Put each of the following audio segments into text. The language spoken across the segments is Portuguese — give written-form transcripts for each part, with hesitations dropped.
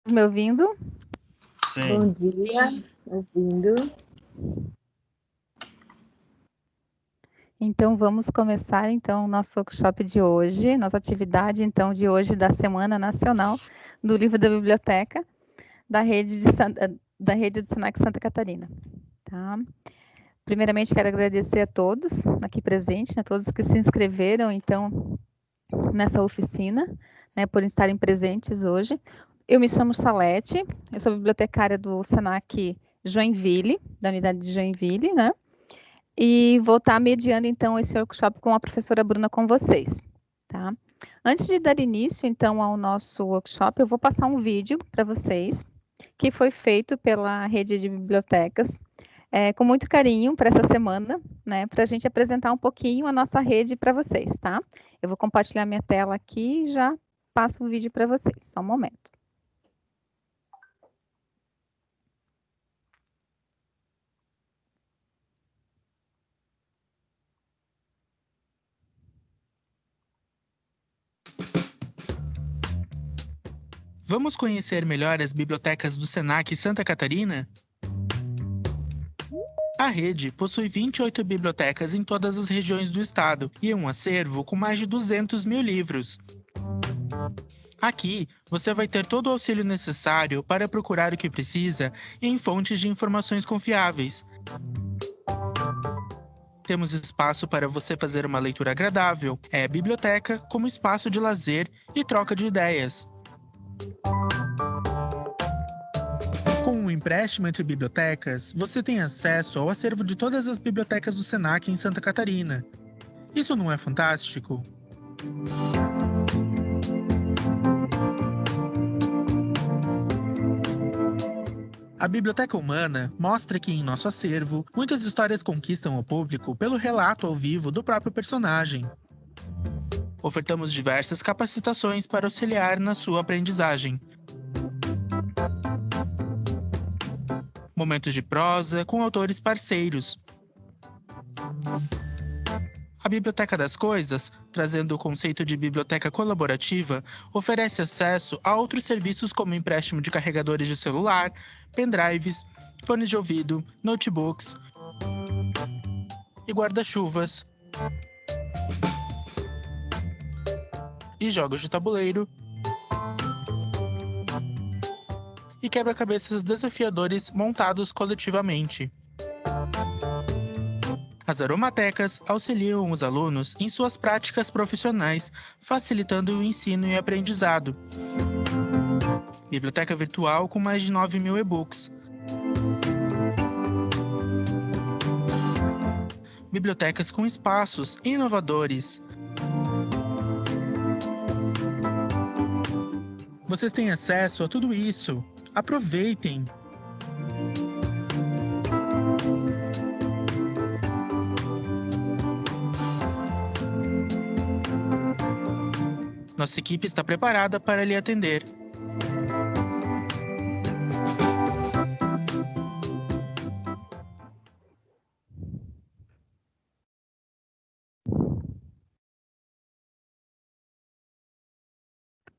Me ouvindo? Sim. Bom dia, ouvindo. Então, vamos começar, então, o nosso workshop de hoje, nossa atividade, então, de hoje da Semana Nacional do Livro da Biblioteca da Rede de Senac Santa Catarina. Tá? Primeiramente, quero agradecer a todos aqui presentes, a todos que se inscreveram, então, nessa oficina, né, por estarem presentes hoje. Eu me chamo Salete, eu sou bibliotecária do Senac Joinville, da unidade de Joinville, né? E vou estar mediando, então, esse workshop com a professora Bruna com vocês, tá? Antes de dar início, então, ao nosso workshop, eu vou passar um vídeo para vocês, que foi feito pela Rede de Bibliotecas, com muito carinho para essa semana, né, para a gente apresentar um pouquinho a nossa rede para vocês, tá? Eu vou compartilhar minha tela aqui e já passo o vídeo para vocês, só um momento. Vamos conhecer melhor as bibliotecas do Senac Santa Catarina? A rede possui 28 bibliotecas em todas as regiões do estado e um acervo com mais de 200 mil livros. Aqui, você vai ter todo o auxílio necessário para procurar o que precisa em fontes de informações confiáveis. Temos espaço para você fazer uma leitura agradável. É a biblioteca como espaço de lazer e troca de ideias. Com o empréstimo entre bibliotecas, você tem acesso ao acervo de todas as bibliotecas do Senac em Santa Catarina. Isso não é fantástico? A Biblioteca Humana mostra que, em nosso acervo, muitas histórias conquistam o público pelo relato ao vivo do próprio personagem. Ofertamos diversas capacitações para auxiliar na sua aprendizagem. Momentos de prosa com autores parceiros. A Biblioteca das Coisas, trazendo o conceito de biblioteca colaborativa, oferece acesso a outros serviços como empréstimo de carregadores de celular, pendrives, fones de ouvido, notebooks e guarda-chuvas, e jogos de tabuleiro, e quebra-cabeças desafiadores montados coletivamente. As aromatecas auxiliam os alunos em suas práticas profissionais, facilitando o ensino e aprendizado. Biblioteca virtual com mais de 9 mil e-books. Bibliotecas com espaços inovadores. Vocês têm acesso a tudo isso. Aproveitem! Nossa equipe está preparada para lhe atender.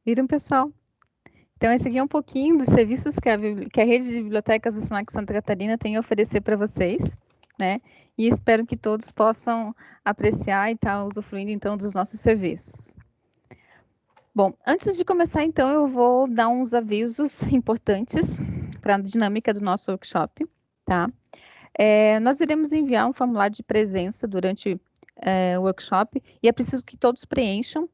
Viram, pessoal? Então, esse aqui é um pouquinho dos serviços que a Rede de Bibliotecas do Senac Santa Catarina tem a oferecer para vocês, né? E espero que todos possam apreciar e estar usufruindo, então, dos nossos serviços. Bom, antes de começar, então, eu vou dar uns avisos importantes para a dinâmica do nosso workshop, tá? Nós iremos enviar um formulário de presença durante o workshop e é preciso que todos preencham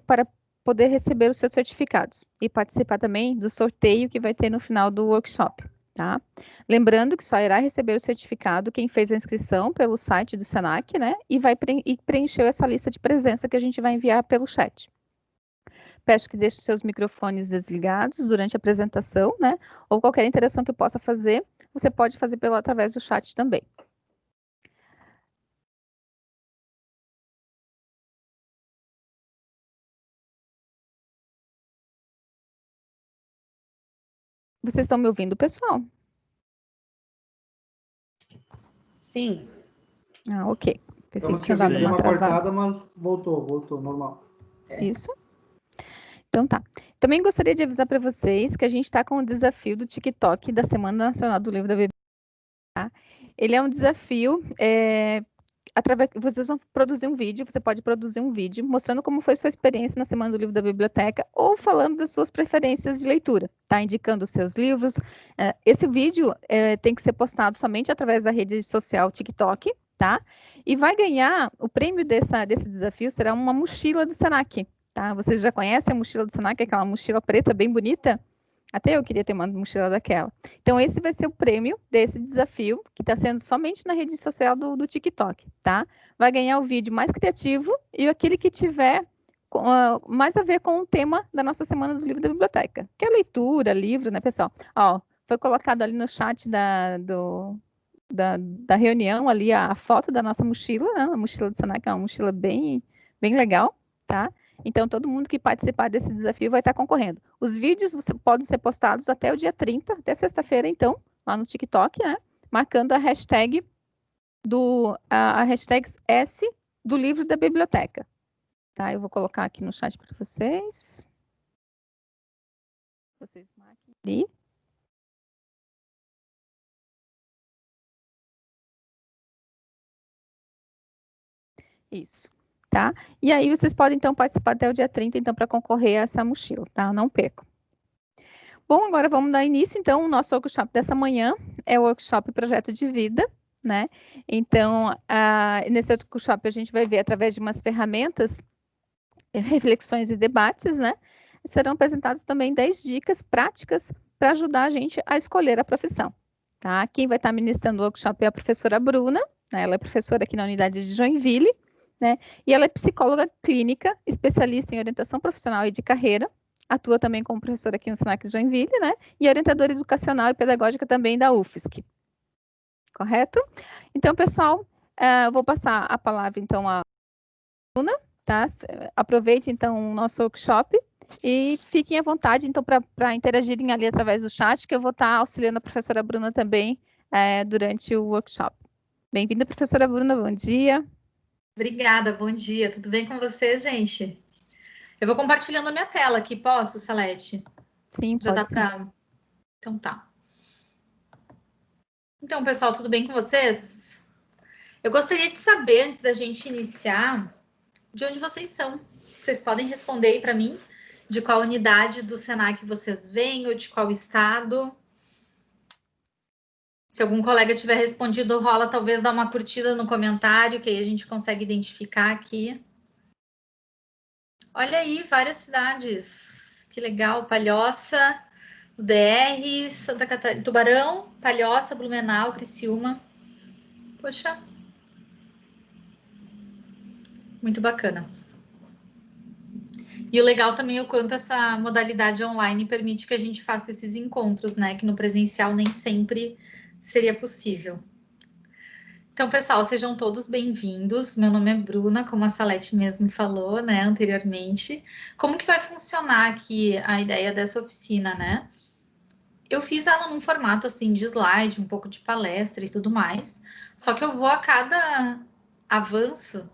para poder receber os seus certificados e participar também do sorteio que vai ter no final do workshop, tá? Lembrando que só irá receber o certificado quem fez a inscrição pelo site do Senac, né? E preencheu essa lista de presença que a gente vai enviar pelo chat. Peço que deixe seus microfones desligados durante a apresentação, né? Ou qualquer interação que eu possa fazer, você pode fazer através do chat também. Vocês estão me ouvindo, pessoal? Sim. Ah, ok. Pensei que Estamos tinha dado uma cortada, travada. mas voltou, normal. Isso. Então tá. Também gostaria de avisar para vocês que a gente está com o desafio do TikTok da Semana Nacional do Livro da Biblioteca. Tá? Ele é um desafio, vocês vão produzir um vídeo, você pode produzir um vídeo mostrando como foi sua experiência na Semana do Livro da Biblioteca ou falando das suas preferências de leitura, tá? Indicando os seus livros. Esse vídeo tem que ser postado somente através da rede social TikTok, tá? E vai ganhar, o prêmio desse desafio será uma mochila do Senac, tá? Vocês já conhecem a mochila do Senac, aquela mochila preta bem bonita? Até eu queria ter uma mochila daquela. Então, esse vai ser o prêmio desse desafio, que está sendo somente na rede social do TikTok, tá? Vai ganhar o vídeo mais criativo e aquele que tiver mais a ver com o tema da nossa Semana do Livro da Biblioteca, que é leitura, livro, né, pessoal? Ó, foi colocado ali no chat da reunião, ali a foto da nossa mochila, né? A mochila do Senac é uma mochila bem legal, tá? Então, todo mundo que participar desse desafio vai estar concorrendo. Os vídeos podem ser postados até o dia 30, até sexta-feira, então, lá no TikTok, né? Marcando a hashtag a hashtag S do livro da biblioteca. Tá? Eu vou colocar aqui no chat para vocês. Vocês marquem ali. Isso. Tá? E aí vocês podem, então, participar até o dia 30, então, para concorrer a essa mochila, tá? Não percam. Bom, agora vamos dar início, então, o nosso workshop dessa manhã é o workshop Projeto de Vida, né? Então, nesse workshop a gente vai ver, através de umas ferramentas, reflexões e debates, né? Serão apresentados também 10 dicas práticas para ajudar a gente a escolher a profissão, tá? Quem vai estar ministrando o workshop é a professora Bruna, né? Ela é professora aqui na unidade de Joinville, né? E ela é psicóloga clínica, especialista em orientação profissional e de carreira, atua também como professora aqui no Senac de Joinville, né? E orientadora educacional e pedagógica também da UFSC. Correto? Então, pessoal, eu vou passar a palavra, então, à Bruna, tá? Aproveite, então, o nosso workshop e fiquem à vontade, então, para interagirem ali através do chat, que eu vou estar auxiliando a professora Bruna também durante o workshop. Bem-vinda, professora Bruna, bom dia. Obrigada, bom dia. Tudo bem com vocês, gente? Eu vou compartilhando a minha tela aqui, posso, Salete? Sim, já pode dá para. Então tá. Então, pessoal, tudo bem com vocês? Eu gostaria de saber, antes da gente iniciar, de onde vocês são. Vocês podem responder aí para mim de qual unidade do Senac vocês vêm ou de qual estado. Se algum colega tiver respondido, rola talvez dar uma curtida no comentário, que aí a gente consegue identificar aqui. Olha aí, várias cidades. Que legal. Palhoça, DR, Santa Catarina, Tubarão, Palhoça, Blumenau, Criciúma. Poxa. Muito bacana. E o legal também é o quanto essa modalidade online permite que a gente faça esses encontros, né? Que no presencial nem sempre seria possível. Então, pessoal, sejam todos bem-vindos. Meu nome é Bruna, como a Salete mesmo falou, né, anteriormente. Como que vai funcionar aqui a ideia dessa oficina, né? Eu fiz ela num formato, assim, de slide, um pouco de palestra e tudo mais. Só que eu vou, a cada avanço,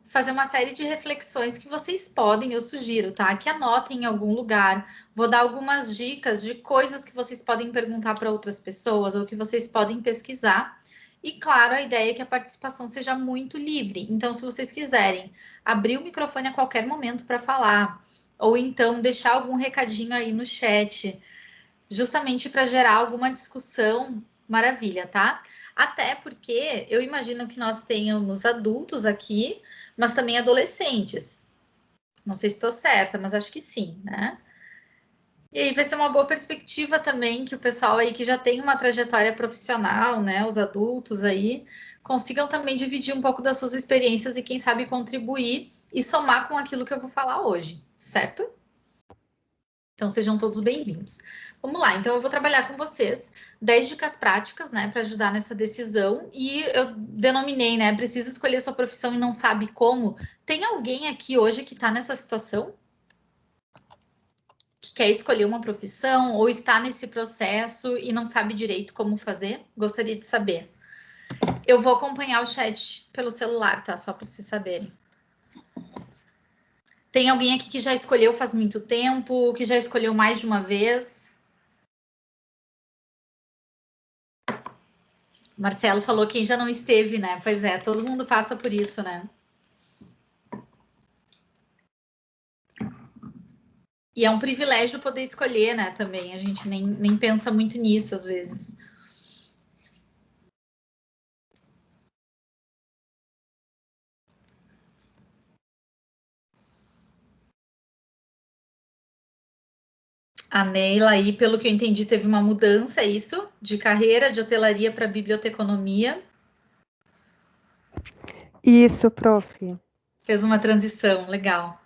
fazer uma série de reflexões que vocês podem, eu sugiro, tá? Que anotem em algum lugar. Vou dar algumas dicas de coisas que vocês podem perguntar para outras pessoas ou que vocês podem pesquisar. E, claro, a ideia é que a participação seja muito livre. Então, se vocês quiserem abrir o microfone a qualquer momento para falar, ou então deixar algum recadinho aí no chat, justamente para gerar alguma discussão, maravilha, tá? Até porque eu imagino que nós tenhamos adultos aqui, mas também adolescentes. Não sei se estou certa, mas acho que sim, né? E aí vai ser uma boa perspectiva também que o pessoal aí que já tem uma trajetória profissional, né, os adultos aí, consigam também dividir um pouco das suas experiências e quem sabe contribuir e somar com aquilo que eu vou falar hoje, certo? Então sejam todos bem-vindos. Vamos lá, então eu vou trabalhar com vocês 10 dicas práticas, né, para ajudar nessa decisão e eu denominei, né, precisa escolher sua profissão e não sabe como. Tem alguém aqui hoje que está nessa situação? Que quer escolher uma profissão ou está nesse processo e não sabe direito como fazer? Gostaria de saber. Eu vou acompanhar o chat pelo celular, tá? Só para vocês saberem. Tem alguém aqui que já escolheu faz muito tempo, que já escolheu mais de uma vez? Marcelo falou quem já não esteve, né? Pois é, todo mundo passa por isso, né? E é um privilégio poder escolher, né? Também, a gente nem pensa muito nisso às vezes. A Neila aí, pelo que eu entendi, teve uma mudança, é isso? De carreira de hotelaria para biblioteconomia. Isso, prof. Fez uma transição, legal.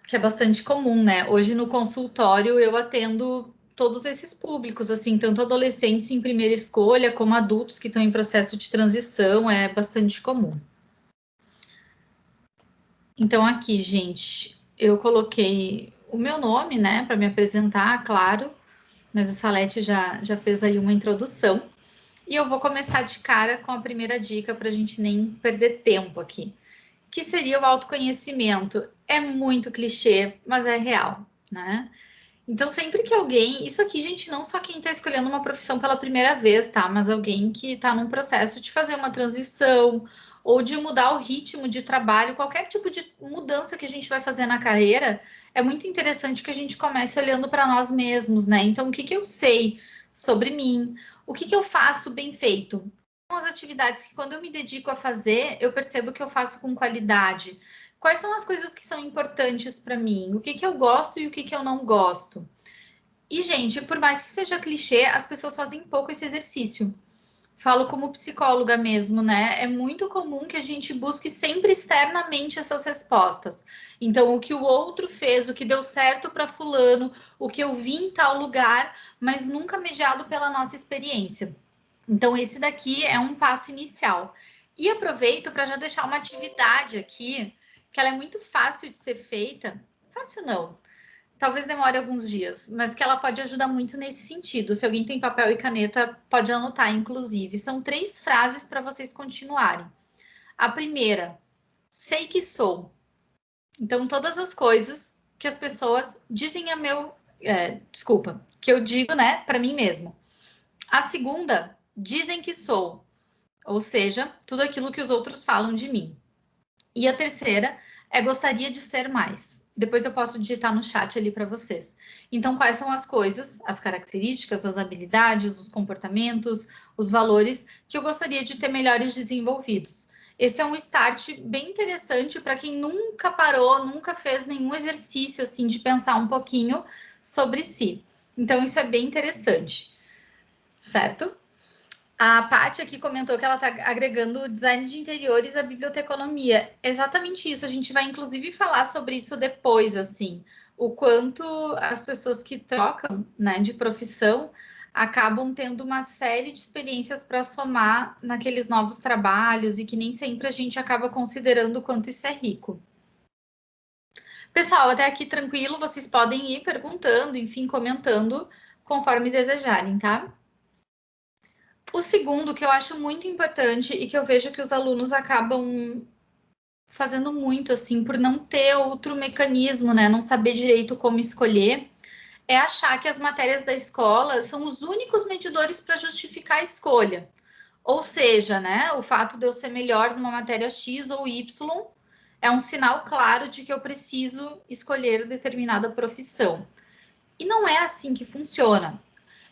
Que é bastante comum, né? Hoje no consultório eu atendo todos esses públicos, assim, tanto adolescentes em primeira escolha, como adultos que estão em processo de transição, é bastante comum. Então, aqui, gente, eu coloquei o meu nome, né, para me apresentar, claro, mas a Salete já fez aí uma introdução. E eu vou começar de cara com a primeira dica para a gente nem perder tempo aqui, que seria o autoconhecimento. É muito clichê, mas é real, né? Então, sempre que alguém. Isso aqui, gente, não só quem está escolhendo uma profissão pela primeira vez, tá? Mas alguém que está num processo de fazer uma transição ou de mudar o ritmo de trabalho, qualquer tipo de mudança que a gente vai fazer na carreira, é muito interessante que a gente comece olhando para nós mesmos, né? Então, o que eu sei sobre mim? O que eu faço bem feito? São as atividades que, quando eu me dedico a fazer, eu percebo que eu faço com qualidade. Quais são as coisas que são importantes para mim? O que eu gosto e o que eu não gosto? E, gente, por mais que seja clichê, as pessoas fazem pouco esse exercício. Falo como psicóloga mesmo, né? É muito comum que a gente busque sempre externamente essas respostas. Então, o que o outro fez, o que deu certo para fulano, o que eu vi em tal lugar, mas nunca mediado pela nossa experiência. Então, esse daqui é um passo inicial. E aproveito para já deixar uma atividade aqui, que ela é muito fácil de ser feita. Fácil não, talvez demore alguns dias, mas que ela pode ajudar muito nesse sentido. Se alguém tem papel e caneta, pode anotar, inclusive. São 3 frases para vocês continuarem. A primeira, sei que sou. Então, todas as coisas que as pessoas dizem a meu. Desculpa, que eu digo, né, para mim mesmo. A segunda, dizem que sou. Ou seja, tudo aquilo que os outros falam de mim. E a terceira é gostaria de ser mais. Depois eu posso digitar no chat ali para vocês. Então, quais são as coisas, as características, as habilidades, os comportamentos, os valores que eu gostaria de ter melhores desenvolvidos? Esse é um start bem interessante para quem nunca parou, nunca fez nenhum exercício assim de pensar um pouquinho sobre si. Então, isso é bem interessante, certo? A Paty aqui comentou que ela está agregando o design de interiores à biblioteconomia. Exatamente isso. A gente vai, inclusive, falar sobre isso depois, assim. O quanto as pessoas que trocam, né, de profissão acabam tendo uma série de experiências para somar naqueles novos trabalhos e que nem sempre a gente acaba considerando o quanto isso é rico. Pessoal, até aqui tranquilo, vocês podem ir perguntando, enfim, comentando conforme desejarem, tá? O segundo, que eu acho muito importante e que eu vejo que os alunos acabam fazendo muito, assim, por não ter outro mecanismo, né? Não saber direito como escolher, é achar que as matérias da escola são os únicos medidores para justificar a escolha. Ou seja, né? O fato de eu ser melhor numa matéria X ou Y é um sinal claro de que eu preciso escolher determinada profissão. E não é assim que funciona.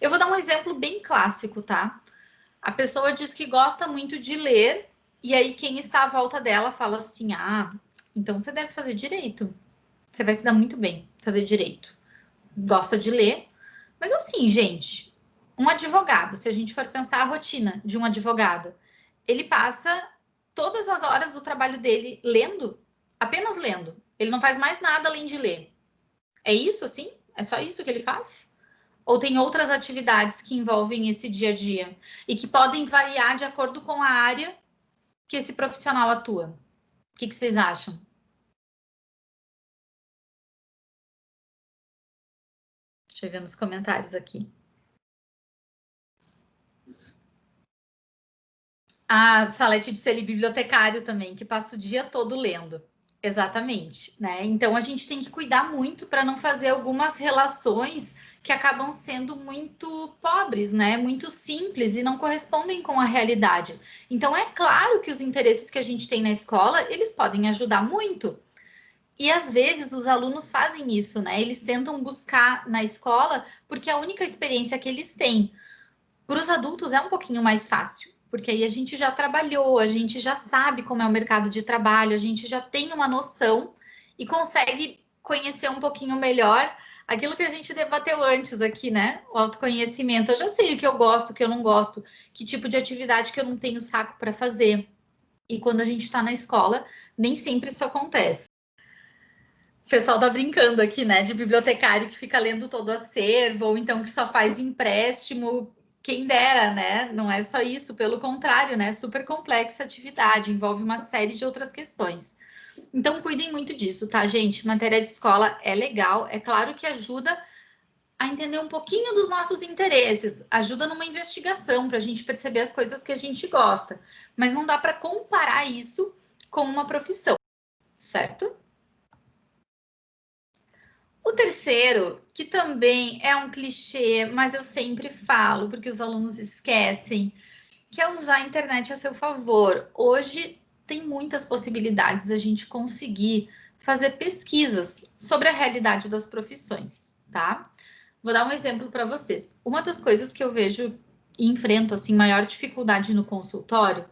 Eu vou dar um exemplo bem clássico, tá? A pessoa diz que gosta muito de ler, e aí quem está à volta dela fala assim: ah, então você deve fazer direito. Você vai se dar muito bem fazer direito. Gosta de ler. Mas assim, gente, um advogado, se a gente for pensar a rotina de um advogado, ele passa todas as horas do trabalho dele lendo, apenas lendo. Ele não faz mais nada além de ler. É isso, assim? É só isso que ele faz? Ou tem outras atividades que envolvem esse dia a dia e que podem variar de acordo com a área que esse profissional atua? O que vocês acham? Deixa eu ver nos comentários aqui. A Salete disse ali, bibliotecário também, que passa o dia todo lendo. Exatamente, né? Então a gente tem que cuidar muito para não fazer algumas relações que acabam sendo muito pobres, né? Muito simples e não correspondem com a realidade. Então é claro que os interesses que a gente tem na escola, eles podem ajudar muito. E às vezes os alunos fazem isso, né? Eles tentam buscar na escola porque é a única experiência que eles têm. Para os adultos é um pouquinho mais fácil, porque aí a gente já trabalhou, a gente já sabe como é o mercado de trabalho, a gente já tem uma noção e consegue conhecer um pouquinho melhor aquilo que a gente debateu antes aqui, né? O autoconhecimento. Eu já sei o que eu gosto, o que eu não gosto, que tipo de atividade que eu não tenho saco para fazer. E quando a gente está na escola, nem sempre isso acontece. O pessoal tá brincando aqui, né? De bibliotecário que fica lendo todo o acervo, ou então que só faz empréstimo. Quem dera, né? Não é só isso, pelo contrário, né? Super complexa a atividade, envolve uma série de outras questões. Então, cuidem muito disso, tá, gente? Matéria de escola é legal, é claro que ajuda a entender um pouquinho dos nossos interesses, ajuda numa investigação para a gente perceber as coisas que a gente gosta, mas não dá para comparar isso com uma profissão, certo? O terceiro, que também é um clichê, mas eu sempre falo, porque os alunos esquecem, que é usar a internet a seu favor. Hoje tem muitas possibilidades da gente conseguir fazer pesquisas sobre a realidade das profissões, tá? Vou dar um exemplo para vocês. Uma das coisas que eu vejo e enfrento assim maior dificuldade no consultório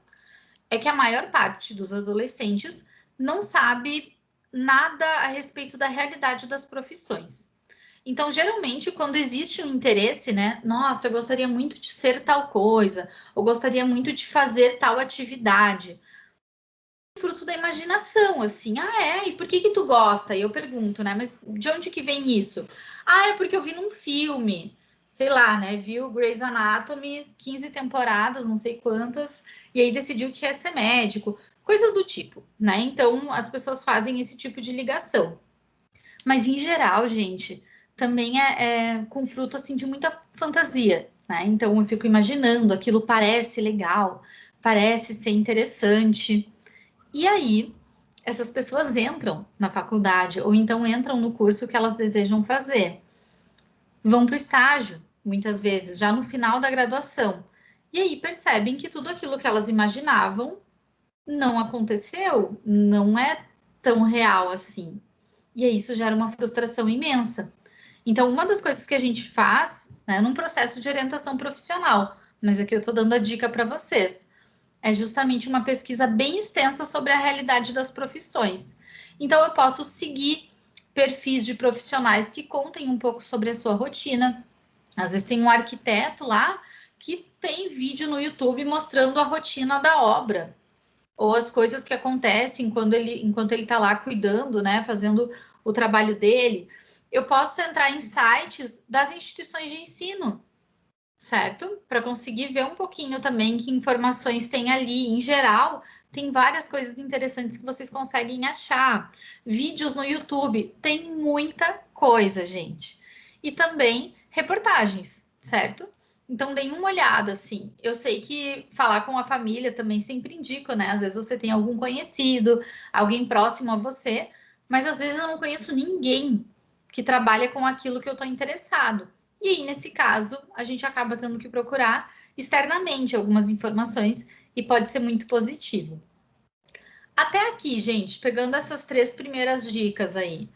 é que a maior parte dos adolescentes não sabe nada a respeito da realidade das profissões. Então, geralmente, quando existe um interesse, né? Nossa, eu gostaria muito de ser tal coisa, ou gostaria muito de fazer tal atividade. Fruto da imaginação, assim, e por que que tu gosta? E eu pergunto, né? Mas de onde que vem isso? Ah, é porque eu vi num filme, sei lá, né? Viu Grey's Anatomy, 15 temporadas, não sei quantas, e aí decidiu que quer ser médico, coisas do tipo, né? Então, as pessoas fazem esse tipo de ligação. Mas em geral, gente, também é com fruto assim de muita fantasia, né? Então eu fico imaginando, aquilo parece legal, parece ser interessante. E aí, essas pessoas entram na faculdade ou então entram no curso que elas desejam fazer. Vão para o estágio, muitas vezes, já no final da graduação. E aí percebem que tudo aquilo que elas imaginavam não aconteceu, não é tão real assim. E aí isso gera uma frustração imensa. Então, uma das coisas que a gente faz, né, num processo de orientação profissional, mas aqui eu estou dando a dica para vocês, é justamente uma pesquisa bem extensa sobre a realidade das profissões. Então, eu posso seguir perfis de profissionais que contem um pouco sobre a sua rotina. Às vezes tem um arquiteto lá que tem vídeo no YouTube mostrando a rotina da obra ou as coisas que acontecem enquanto ele está lá cuidando, né, fazendo o trabalho dele. Eu posso entrar em sites das instituições de ensino, certo? Para conseguir ver um pouquinho também que informações tem ali. Em geral, tem várias coisas interessantes que vocês conseguem achar. Vídeos no YouTube, tem muita coisa, gente. E também reportagens, certo? Então, deem uma olhada, assim. Eu sei que falar com a família também sempre indico, né? Às vezes você tem algum conhecido, alguém próximo a você, mas às vezes eu não conheço ninguém que trabalha com aquilo que eu estou interessado. E aí, nesse caso, a gente acaba tendo que procurar externamente algumas informações e pode ser muito positivo. Até aqui, gente, pegando essas três primeiras dicas aí,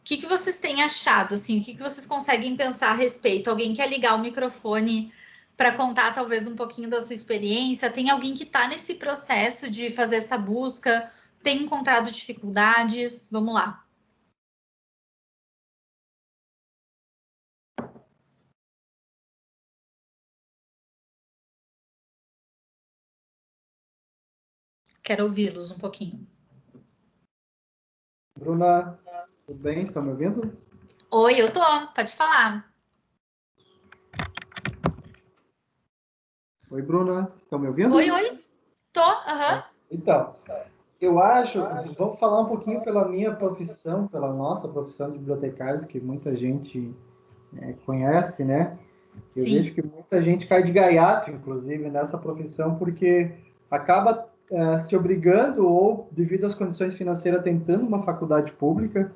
o que vocês têm achado, assim, o que vocês conseguem pensar a respeito? Alguém quer ligar o microfone para contar talvez um pouquinho da sua experiência? Tem alguém que está nesse processo de fazer essa busca? Tem encontrado dificuldades? Vamos lá. Quero ouvi-los um pouquinho. Bruna, tudo bem? Estão me ouvindo? Oi, eu tô. Pode falar. Oi, Bruna, estão me ouvindo? Oi. Tô, aham. Então, eu acho, vamos falar um pouquinho pela minha profissão, pela nossa profissão de bibliotecários, que muita gente conhece, né? Eu Sim. vejo que muita gente cai de gaiato, inclusive, nessa profissão, porque acaba se obrigando ou, devido às condições financeiras, tentando uma faculdade pública.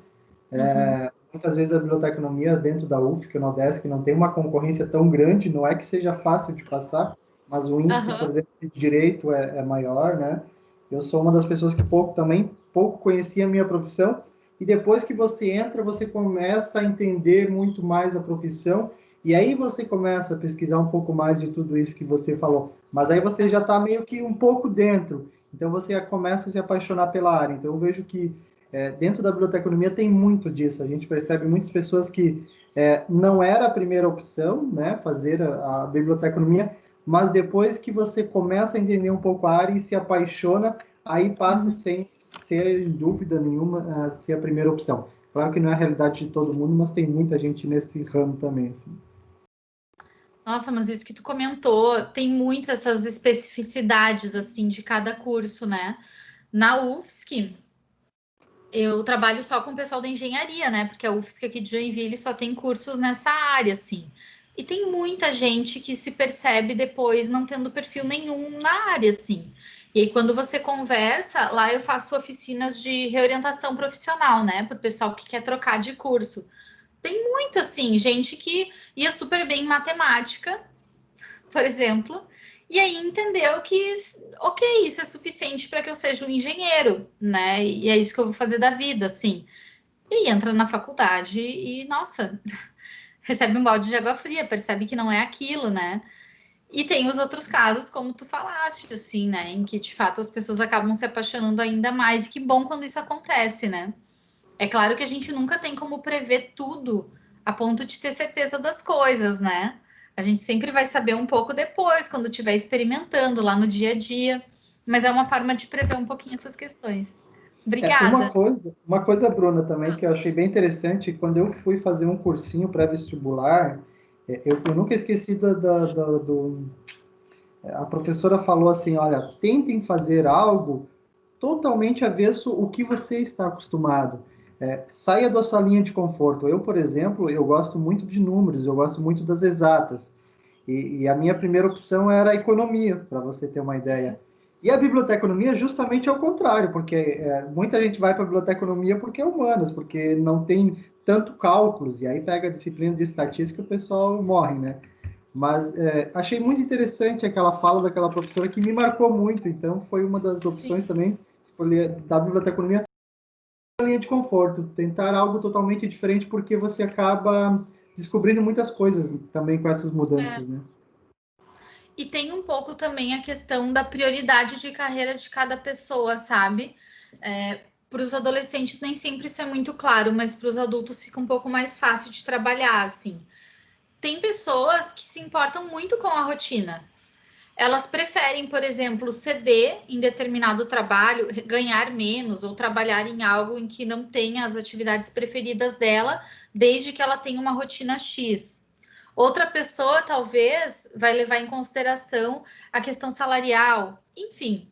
Muitas vezes a biblioteconomia dentro da UFSC, na UDESC, não tem uma concorrência tão grande, não é que seja fácil de passar, mas o índice, por exemplo, de direito é maior, né? Eu sou uma das pessoas que pouco conhecia a minha profissão, e depois que você entra, você começa a entender muito mais a profissão, e aí você começa a pesquisar um pouco mais de tudo isso que você falou. Mas aí você já está meio que um pouco dentro, então você começa a se apaixonar pela área. Então eu vejo que dentro da biblioteconomia tem muito disso. A gente percebe muitas pessoas que não era a primeira opção, né, fazer a biblioteconomia, mas depois que você começa a entender um pouco a área e se apaixona, aí passa sem ser dúvida nenhuma a ser a primeira opção. Claro que não é a realidade de todo mundo, mas tem muita gente nesse ramo também. Assim. Nossa, mas isso que tu comentou, tem muitas essas especificidades, assim, de cada curso, né? Na UFSC, eu trabalho só com o pessoal da engenharia, né? Porque a UFSC aqui de Joinville só tem cursos nessa área, assim. E tem muita gente que se percebe depois não tendo perfil nenhum na área, assim. E aí, quando você conversa, lá eu faço oficinas de reorientação profissional, né? Para o pessoal que quer trocar de curso. Tem muito, assim, gente que ia super bem em matemática, por exemplo, e aí entendeu que, ok, isso é suficiente para que eu seja um engenheiro, né? E é isso que eu vou fazer da vida, assim. E aí entra na faculdade e, nossa, recebe um balde de água fria, percebe que não é aquilo, né? E tem os outros casos, como tu falaste, assim, né? Em que, de fato, as pessoas acabam se apaixonando ainda mais. E que bom quando isso acontece, né? É claro que a gente nunca tem como prever tudo a ponto de ter certeza das coisas, né? A gente sempre vai saber um pouco depois, quando estiver experimentando lá no dia a dia. Mas é uma forma de prever um pouquinho essas questões. Obrigada. Uma coisa, Bruna, também que eu achei bem interessante, quando eu fui fazer um cursinho pré-vestibular, eu nunca esqueci a professora falou assim, olha, tentem fazer algo totalmente avesso o que você está acostumado. Saia da sua linha de conforto. Eu, por exemplo, eu gosto muito de números, eu gosto muito das exatas. E a minha primeira opção era a economia, para você ter uma ideia. E a biblioteconomia justamente é o contrário, porque muita gente vai para a biblioteconomia porque é humanas, porque não tem tanto cálculos, e aí pega a disciplina de estatística e o pessoal morre, né? Mas achei muito interessante aquela fala daquela professora que me marcou muito, então foi uma das opções Sim. também, escolher da biblioteconomia a linha de conforto, tentar algo totalmente diferente, porque você acaba descobrindo muitas coisas também com essas mudanças, né? E tem um pouco também a questão da prioridade de carreira de cada pessoa, sabe? Para os adolescentes nem sempre isso é muito claro, mas para os adultos fica um pouco mais fácil de trabalhar, assim. Tem pessoas que se importam muito com a rotina. Elas preferem, por exemplo, ceder em determinado trabalho, ganhar menos ou trabalhar em algo em que não tenha as atividades preferidas dela, desde que ela tenha uma rotina X. Outra pessoa, talvez, vai levar em consideração a questão salarial. Enfim,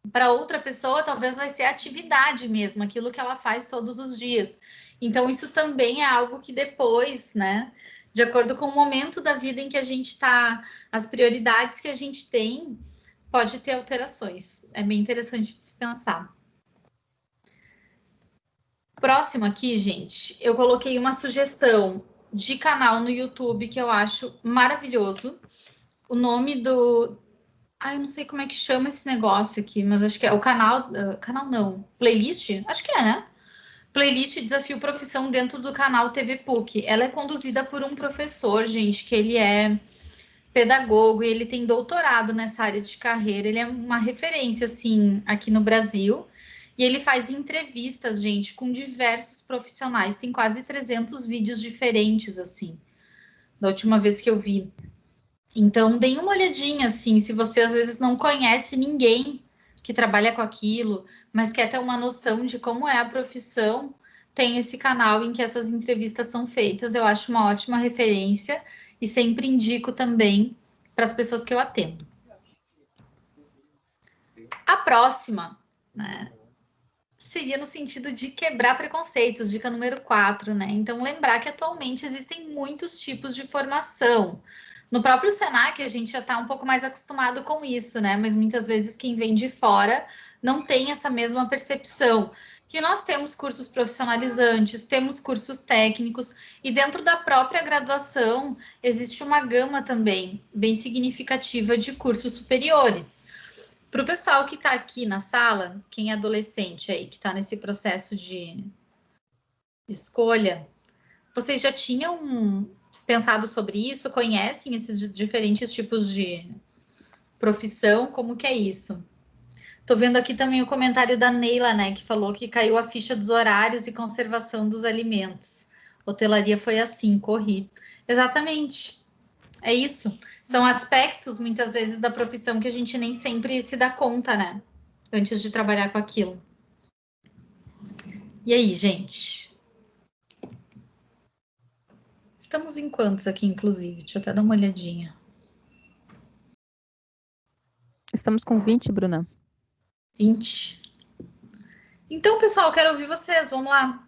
para outra pessoa, talvez vai ser a atividade mesmo, aquilo que ela faz todos os dias. Então, isso também é algo que depois, né, de acordo com o momento da vida em que a gente está, as prioridades que a gente tem, pode ter alterações. É bem interessante de se pensar. Próximo aqui, gente, eu coloquei uma sugestão de canal no YouTube que eu acho maravilhoso. O nome do. Eu não sei como é que chama esse negócio aqui, mas acho que é o canal. Canal não. Playlist? Acho que é, né? Playlist Desafio Profissão dentro do canal TV PUC. Ela é conduzida por um professor, gente, que ele é pedagogo e ele tem doutorado nessa área de carreira. Ele é uma referência, assim, aqui no Brasil. E ele faz entrevistas, gente, com diversos profissionais. Tem quase 300 vídeos diferentes, assim, da última vez que eu vi. Então, deem uma olhadinha, assim, se você às vezes não conhece ninguém que trabalha com aquilo, mas quer ter uma noção de como é a profissão, tem esse canal em que essas entrevistas são feitas. Eu acho uma ótima referência e sempre indico também para as pessoas que eu atendo. A próxima, né, seria no sentido de quebrar preconceitos, dica número 4, né? Então, lembrar que atualmente existem muitos tipos de formação. No próprio Senac, a gente já está um pouco mais acostumado com isso, né? Mas muitas vezes quem vem de fora não tem essa mesma percepção. Que nós temos cursos profissionalizantes, temos cursos técnicos, e dentro da própria graduação existe uma gama também bem significativa de cursos superiores. Para o pessoal que está aqui na sala, quem é adolescente aí, que está nesse processo de escolha, vocês já tinham pensado sobre isso? Conhecem esses diferentes tipos de profissão? Como que é isso? Tô vendo aqui também o comentário da Neila, né, que falou que caiu a ficha dos horários e conservação dos alimentos. Hotelaria foi assim, corri. Exatamente. É isso. São aspectos, muitas vezes, da profissão que a gente nem sempre se dá conta, né? Antes de trabalhar com aquilo. E aí, gente? Estamos em quantos aqui, inclusive? Deixa eu até dar uma olhadinha. Estamos com 20, Bruna. 20. Então, pessoal, quero ouvir vocês. Vamos lá.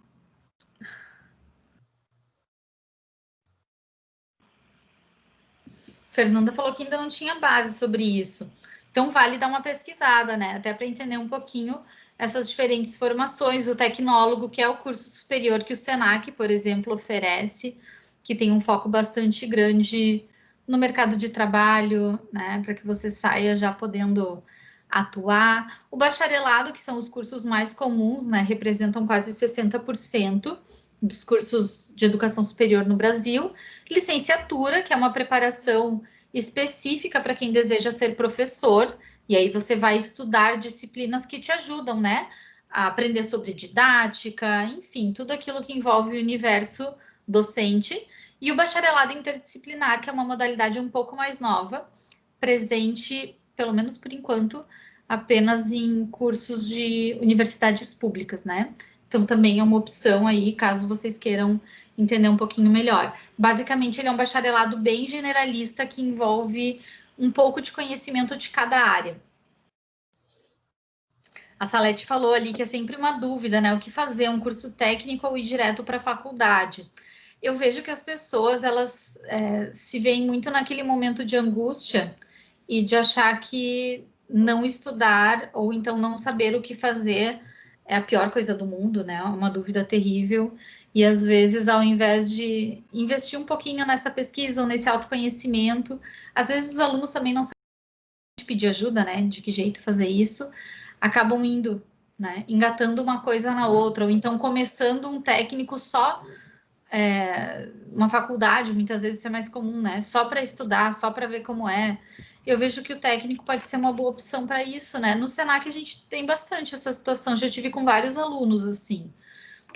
Fernanda falou que ainda não tinha base sobre isso. Então, vale dar uma pesquisada, né? Até para entender um pouquinho essas diferentes formações. O tecnólogo, que é o curso superior que o Senac, por exemplo, oferece, que tem um foco bastante grande no mercado de trabalho, né? Para que você saia já podendo atuar. O bacharelado, que são os cursos mais comuns, né? Representam quase 60% dos cursos de educação superior no Brasil. Licenciatura, que é uma preparação específica para quem deseja ser professor, e aí você vai estudar disciplinas que te ajudam, né? A aprender sobre didática, enfim, tudo aquilo que envolve o universo docente. E o bacharelado interdisciplinar, que é uma modalidade um pouco mais nova, presente, pelo menos por enquanto, apenas em cursos de universidades públicas, né? Então também é uma opção aí, caso vocês queiram entender um pouquinho melhor. Basicamente, ele é um bacharelado bem generalista que envolve um pouco de conhecimento de cada área. A Salete falou ali que é sempre uma dúvida, né? O que fazer, um curso técnico ou ir direto para a faculdade? Eu vejo que as pessoas, elas se veem muito naquele momento de angústia e de achar que não estudar ou então não saber o que fazer é a pior coisa do mundo, né? Uma dúvida terrível. E às vezes, ao invés de investir um pouquinho nessa pesquisa ou nesse autoconhecimento, às vezes os alunos também não sabem pedir ajuda, né? De que jeito fazer isso, acabam indo, né? Engatando uma coisa na outra, ou então começando um técnico só, uma faculdade, muitas vezes isso é mais comum, né? Só para estudar, só para ver como é. Eu vejo que o técnico pode ser uma boa opção para isso, né? No Senac a gente tem bastante essa situação, já tive com vários alunos, assim,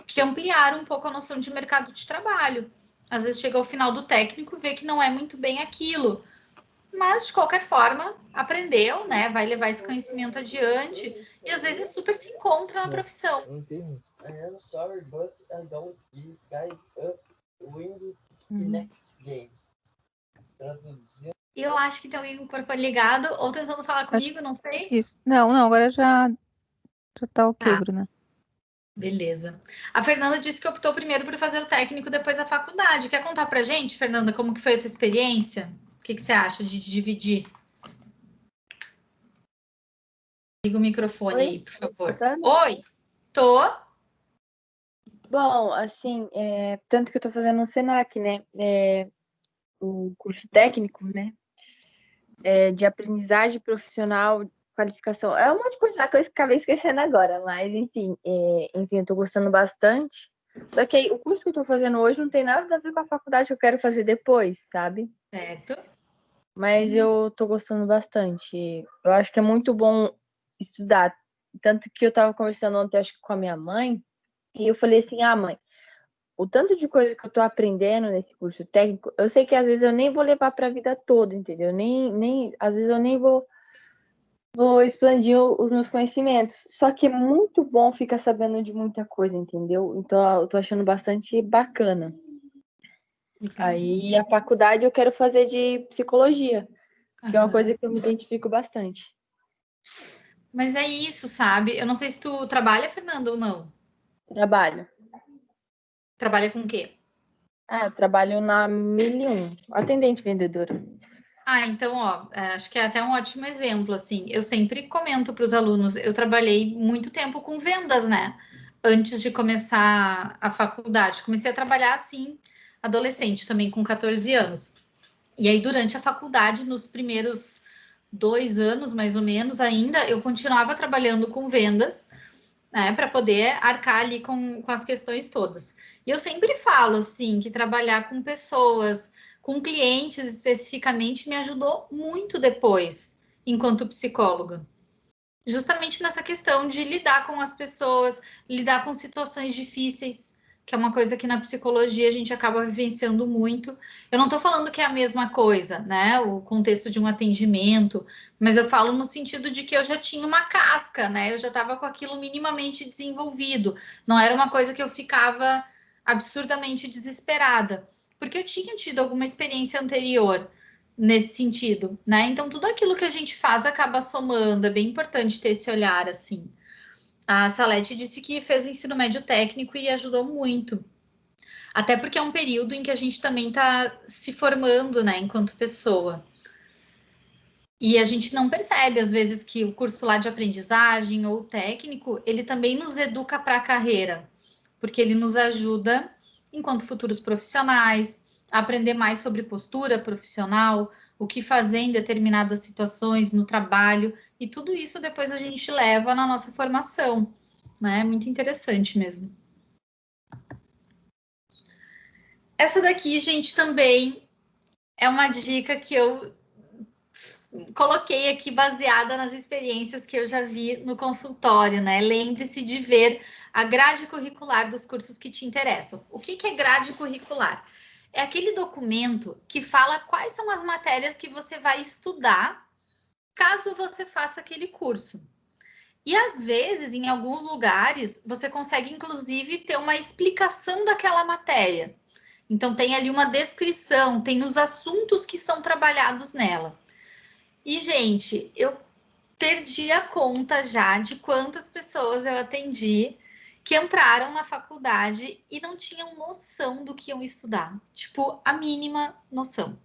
que ampliaram um pouco a noção de mercado de trabalho. Às vezes chega ao final do técnico e vê que não é muito bem aquilo. Mas, de qualquer forma, aprendeu, né? Vai levar esse conhecimento adiante e às vezes super se encontra na profissão. Eu acho que tem alguém com o microfone ligado ou tentando falar comigo, não sei. Isso. Não, agora já tá ok, Tá. Bruna. Beleza. A Fernanda disse que optou primeiro por fazer o técnico, depois a faculdade. Quer contar pra gente, Fernanda, como que foi a tua experiência? O que você acha de dividir? Liga o microfone Oi, aí, por favor. escutando? Oi, tô. Bom, assim, tanto que eu tô fazendo um Senac, né? O curso técnico, né? De aprendizagem profissional, qualificação. É um monte de coisa lá que eu acabei esquecendo agora, mas enfim, eu tô gostando bastante. Só que aí, o curso que eu tô fazendo hoje não tem nada a ver com a faculdade que eu quero fazer depois, sabe? Certo. Mas eu tô gostando bastante. Eu acho que é muito bom estudar. Tanto que eu tava conversando ontem, acho que com a minha mãe, e eu falei assim, mãe, o tanto de coisa que eu tô aprendendo nesse curso técnico, eu sei que às vezes eu nem vou levar para a vida toda, entendeu? Às vezes eu nem vou expandir os meus conhecimentos. Só que é muito bom ficar sabendo de muita coisa, entendeu? Então eu tô achando bastante bacana. Legal. Aí a faculdade eu quero fazer de psicologia, que é uma Aham. coisa que eu me identifico bastante. Mas é isso, sabe? Eu não sei se tu trabalha, Fernanda, ou não. Trabalho. Trabalha com o quê? Eu trabalho na 1001, atendente vendedora. Então, acho que é até um ótimo exemplo, assim. Eu sempre comento para os alunos, eu trabalhei muito tempo com vendas, né? Antes de começar a faculdade. Comecei a trabalhar, assim, adolescente também, com 14 anos. E aí, durante a faculdade, nos primeiros 2 anos, mais ou menos, ainda, eu continuava trabalhando com vendas, né? Para poder arcar ali com as questões todas. E eu sempre falo, assim, que trabalhar com pessoas, com clientes especificamente, me ajudou muito depois, enquanto psicóloga. Justamente nessa questão de lidar com as pessoas, lidar com situações difíceis, que é uma coisa que na psicologia a gente acaba vivenciando muito. Eu não estou falando que é a mesma coisa, né? O contexto de um atendimento, mas eu falo no sentido de que eu já tinha uma casca, né? Eu já estava com aquilo minimamente desenvolvido. Não era uma coisa que eu ficava absurdamente desesperada, porque eu tinha tido alguma experiência anterior nesse sentido, né? Então, tudo aquilo que a gente faz acaba somando, é bem importante ter esse olhar, assim. A Salete disse que fez o ensino médio técnico e ajudou muito. Até porque é um período em que a gente também está se formando, né, enquanto pessoa. E a gente não percebe, às vezes, que o curso lá de aprendizagem ou técnico, ele também nos educa para a carreira, porque ele nos ajuda, enquanto futuros profissionais, a aprender mais sobre postura profissional, o que fazer em determinadas situações no trabalho, e tudo isso depois a gente leva na nossa formação, né? Muito interessante mesmo. Essa daqui, gente, também é uma dica que eu coloquei aqui baseada nas experiências que eu já vi no consultório, né? Lembre-se de ver a grade curricular dos cursos que te interessam. O que é grade curricular? É aquele documento que fala quais são as matérias que você vai estudar caso você faça aquele curso. E às vezes, em alguns lugares, você consegue inclusive ter uma explicação daquela matéria. Então tem ali uma descrição, tem os assuntos que são trabalhados nela. E, gente, eu perdi a conta já de quantas pessoas eu atendi que entraram na faculdade e não tinham noção do que iam estudar. Tipo, a mínima noção.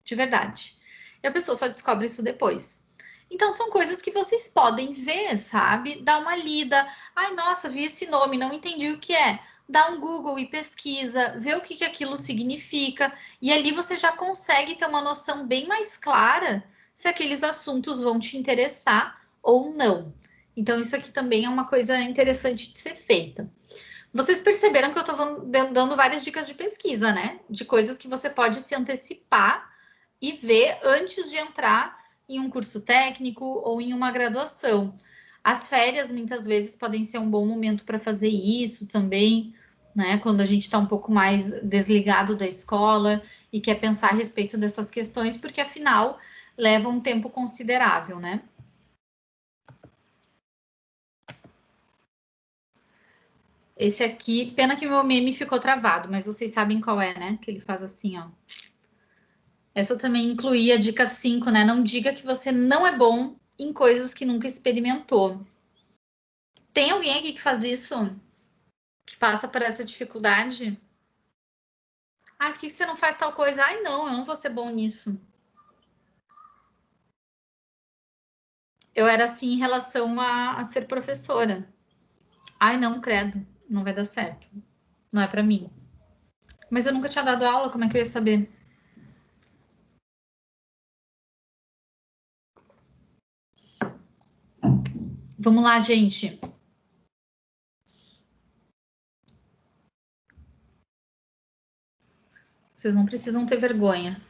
De verdade. E a pessoa só descobre isso depois. Então, são coisas que vocês podem ver, sabe? Dá uma lida. Ai, nossa, vi esse nome, não entendi o que é. Dá um Google e pesquisa, vê o que aquilo significa. E ali você já consegue ter uma noção bem mais clara se aqueles assuntos vão te interessar ou não. Então, isso aqui também é uma coisa interessante de ser feita. Vocês perceberam que eu estou dando várias dicas de pesquisa, né? De coisas que você pode se antecipar e ver antes de entrar em um curso técnico ou em uma graduação. As férias, muitas vezes, podem ser um bom momento para fazer isso também, né? Quando a gente está um pouco mais desligado da escola e quer pensar a respeito dessas questões, porque afinal leva um tempo considerável, né? Esse aqui, pena que meu meme ficou travado, mas vocês sabem qual é, né? Que ele faz assim, ó. Essa também incluía a dica 5, né? Não diga que você não é bom em coisas que nunca experimentou. Tem alguém aqui que faz isso? Que passa por essa dificuldade? Ah, por que você não faz tal coisa? Ai, não, eu não vou ser bom nisso. Eu era assim em relação a ser professora. Ai, não, credo, não vai dar certo. Não é para mim. Mas eu nunca tinha dado aula, como é que eu ia saber? Vamos lá, gente. Vocês não precisam ter vergonha.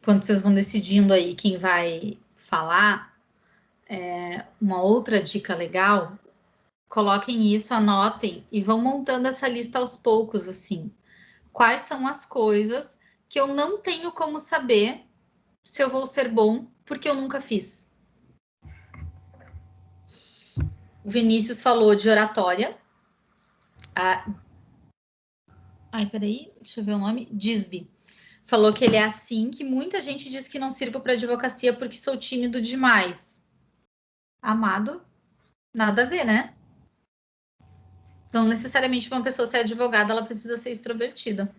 Quando vocês vão decidindo aí quem vai falar, uma outra dica legal, coloquem isso, anotem e vão montando essa lista aos poucos, assim. Quais são as coisas que eu não tenho como saber se eu vou ser bom, porque eu nunca fiz. O Vinícius falou de oratória. Ai, peraí, deixa eu ver o nome. Disby. Falou que ele é assim, que muita gente diz que não sirvo para advocacia porque sou tímido demais. Amado, nada a ver, né? Não necessariamente uma pessoa ser advogada, ela precisa ser extrovertida.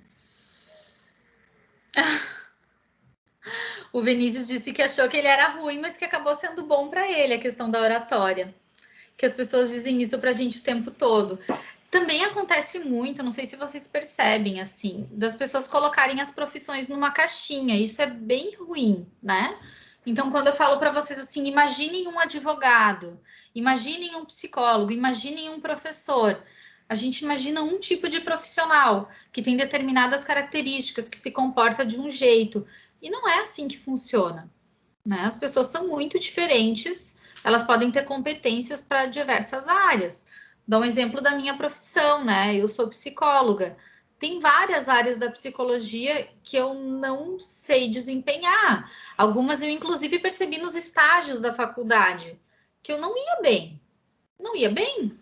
O Vinícius disse que achou que ele era ruim, mas que acabou sendo bom para ele, a questão da oratória. Que as pessoas dizem isso pra gente o tempo todo. Também acontece muito, não sei se vocês percebem, assim, das pessoas colocarem as profissões numa caixinha. Isso é bem ruim, né? Então, quando eu falo para vocês assim, imaginem um advogado, imaginem um psicólogo, imaginem um professor. A gente imagina um tipo de profissional que tem determinadas características, que se comporta de um jeito. E não é assim que funciona, né? As pessoas são muito diferentes, elas podem ter competências para diversas áreas. Dá um exemplo da minha profissão, né? Eu sou psicóloga. Tem várias áreas da psicologia que eu não sei desempenhar. Algumas eu, inclusive, percebi nos estágios da faculdade, que eu não ia bem. Não ia bem.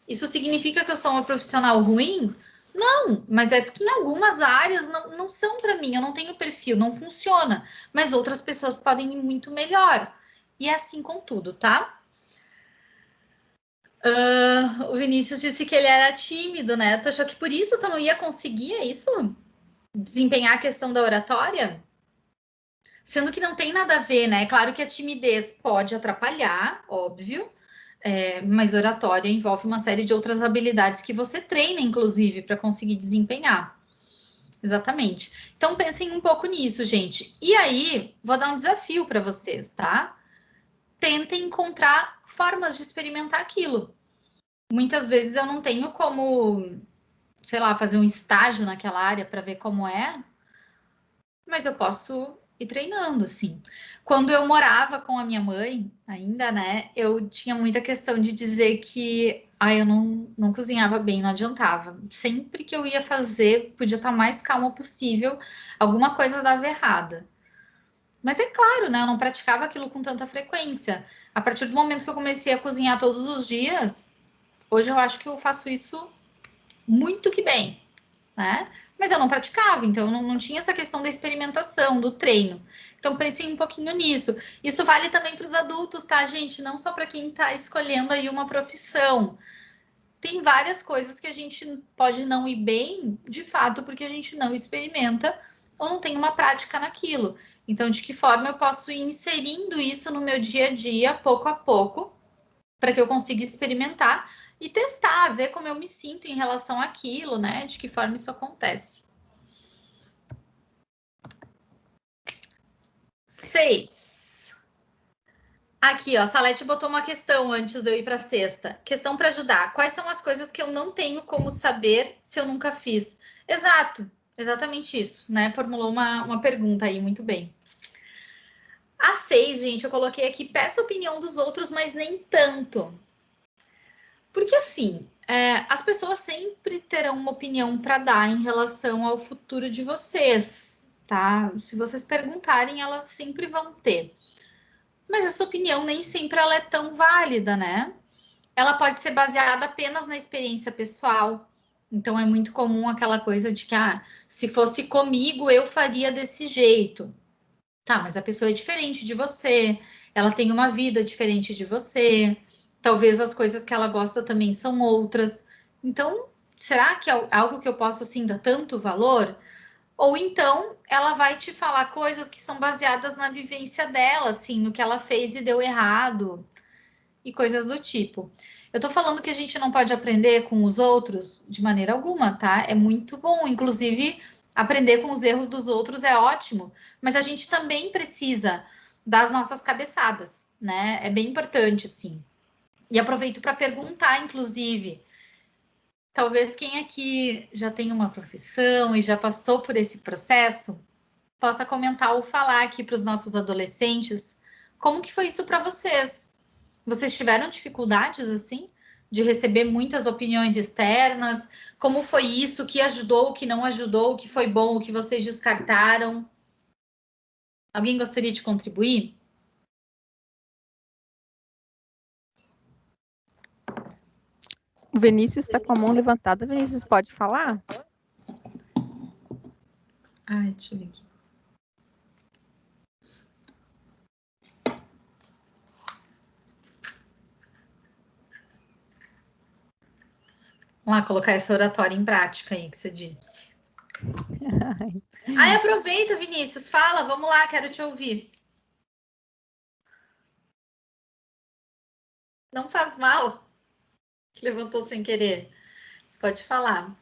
Isso significa que eu sou uma profissional ruim? Não, mas é porque em algumas áreas não são para mim, eu não tenho perfil, não funciona. Mas outras pessoas podem ir muito melhor. E é assim com tudo, tá? O Vinícius disse que ele era tímido, né? Tu achou que por isso tu não ia conseguir, é isso? Desempenhar a questão da oratória? Sendo que não tem nada a ver, né? Claro que a timidez pode atrapalhar, óbvio, mas oratória envolve uma série de outras habilidades que você treina, inclusive, para conseguir desempenhar. Exatamente. Então pensem um pouco nisso, gente. E aí, vou dar um desafio para vocês, tá? Tentem encontrar formas de experimentar aquilo. Muitas vezes eu não tenho como, sei lá, fazer um estágio naquela área para ver como é, mas eu posso ir treinando, assim. Quando eu morava com a minha mãe, ainda, né, eu tinha muita questão de dizer que eu não cozinhava bem, não adiantava. Sempre que eu ia fazer, podia estar mais calma possível, alguma coisa dava errada. Mas é claro, né, eu não praticava aquilo com tanta frequência. A partir do momento que eu comecei a cozinhar todos os dias, hoje eu acho que eu faço isso muito que bem, né? Mas eu não praticava, então eu não tinha essa questão da experimentação, do treino. Então pensei um pouquinho nisso. Isso vale também para os adultos, tá, gente? Não só para quem está escolhendo aí uma profissão. Tem várias coisas que a gente pode não ir bem, de fato, porque a gente não experimenta ou não tem uma prática naquilo. Então, de que forma eu posso ir inserindo isso no meu dia a dia, pouco a pouco, para que eu consiga experimentar e testar, ver como eu me sinto em relação àquilo, né? De que forma isso acontece. 6. Aqui, ó, a Salete botou uma questão antes de eu ir para a sexta. Questão para ajudar. Quais são as coisas que eu não tenho como saber se eu nunca fiz? Exato, exatamente isso, né? Formulou uma pergunta aí, muito bem. A 6, gente, eu coloquei aqui, peça a opinião dos outros, mas nem tanto. Porque assim, as pessoas sempre terão uma opinião para dar em relação ao futuro de vocês, tá? Se vocês perguntarem, elas sempre vão ter. Mas essa opinião nem sempre ela é tão válida, né? Ela pode ser baseada apenas na experiência pessoal. Então é muito comum aquela coisa de que, se fosse comigo, eu faria desse jeito. Tá, mas a pessoa é diferente de você, ela tem uma vida diferente de você, talvez as coisas que ela gosta também são outras. Então, será que é algo que eu posso assim dar tanto valor? Ou então ela vai te falar coisas que são baseadas na vivência dela, assim, no que ela fez e deu errado, e coisas do tipo. Eu tô falando que a gente não pode aprender com os outros de maneira alguma, tá? É muito bom, inclusive aprender com os erros dos outros é ótimo, mas a gente também precisa das nossas cabeçadas, né? É bem importante, assim. E aproveito para perguntar, inclusive, talvez quem aqui já tem uma profissão e já passou por esse processo possa comentar ou falar aqui para os nossos adolescentes como que foi isso para vocês. Vocês tiveram dificuldades assim de receber muitas opiniões externas? Como foi isso? O que ajudou, o que não ajudou, o que foi bom, o que vocês descartaram? Alguém gostaria de contribuir? O Vinícius está com a mão levantada. Vinícius, pode falar? Ai, deixa eu ver aqui. Vamos lá, colocar essa oratória em prática aí que você disse. Ai, aproveita, Vinícius, fala, vamos lá, quero te ouvir. Não faz mal. Levantou sem querer. Você pode falar.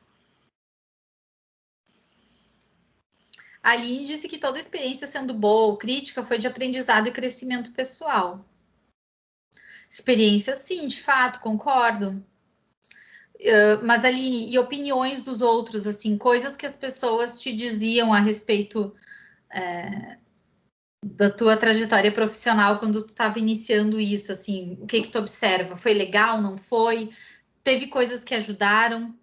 A Aline disse que toda experiência, sendo boa ou crítica, foi de aprendizado e crescimento pessoal. Experiência, sim, de fato, concordo. Mas, Aline, e opiniões dos outros, assim, coisas que as pessoas te diziam a respeito da tua trajetória profissional quando tu estava iniciando isso, assim, o que tu observa? Foi legal, não foi? Teve coisas que ajudaram?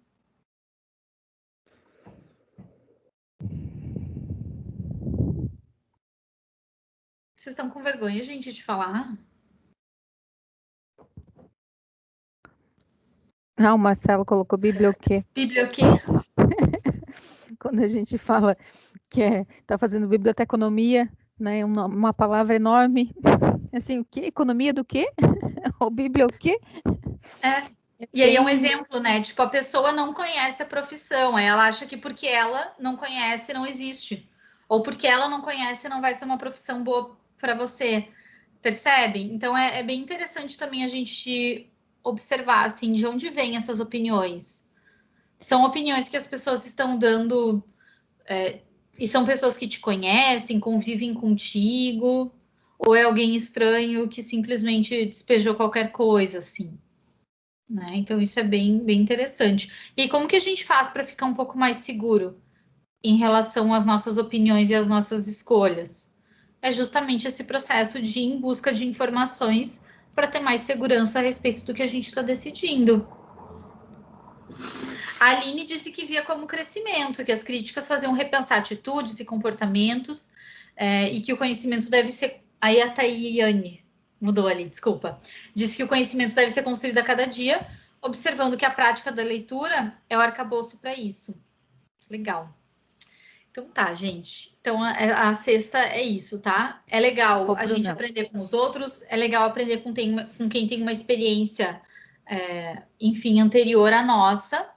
Vocês estão com vergonha, gente, de falar? Ah, o Marcelo colocou Bíblia o quê? Bíblia o quê? Quando a gente fala que tá fazendo biblioteconomia, né? Uma palavra enorme. Assim, o quê? Economia do quê? Ou Bíblia o quê? E aí é um exemplo, né? Tipo, a pessoa não conhece a profissão, aí ela acha que porque ela não conhece, não existe. Ou porque ela não conhece, não vai ser uma profissão boa para você. Percebe? Então é bem interessante também a gente observar, assim, de onde vêm essas opiniões. São opiniões que as pessoas estão dando, e são pessoas que te conhecem, convivem contigo, ou é alguém estranho que simplesmente despejou qualquer coisa, assim. Né? Então, isso é bem interessante. E como que a gente faz para ficar um pouco mais seguro em relação às nossas opiniões e às nossas escolhas? É justamente esse processo de ir em busca de informações para ter mais segurança a respeito do que a gente está decidindo. A Aline disse que via como crescimento, que as críticas faziam repensar atitudes e comportamentos, e que o conhecimento deve ser... Aí a Tayane mudou ali, desculpa. Disse que o conhecimento deve ser construído a cada dia, observando que a prática da leitura é o arcabouço para isso. Legal. Então tá, gente. Então a sexta é isso, tá? É legal a gente aprender com os outros, é legal aprender com quem tem uma experiência, enfim, anterior à nossa,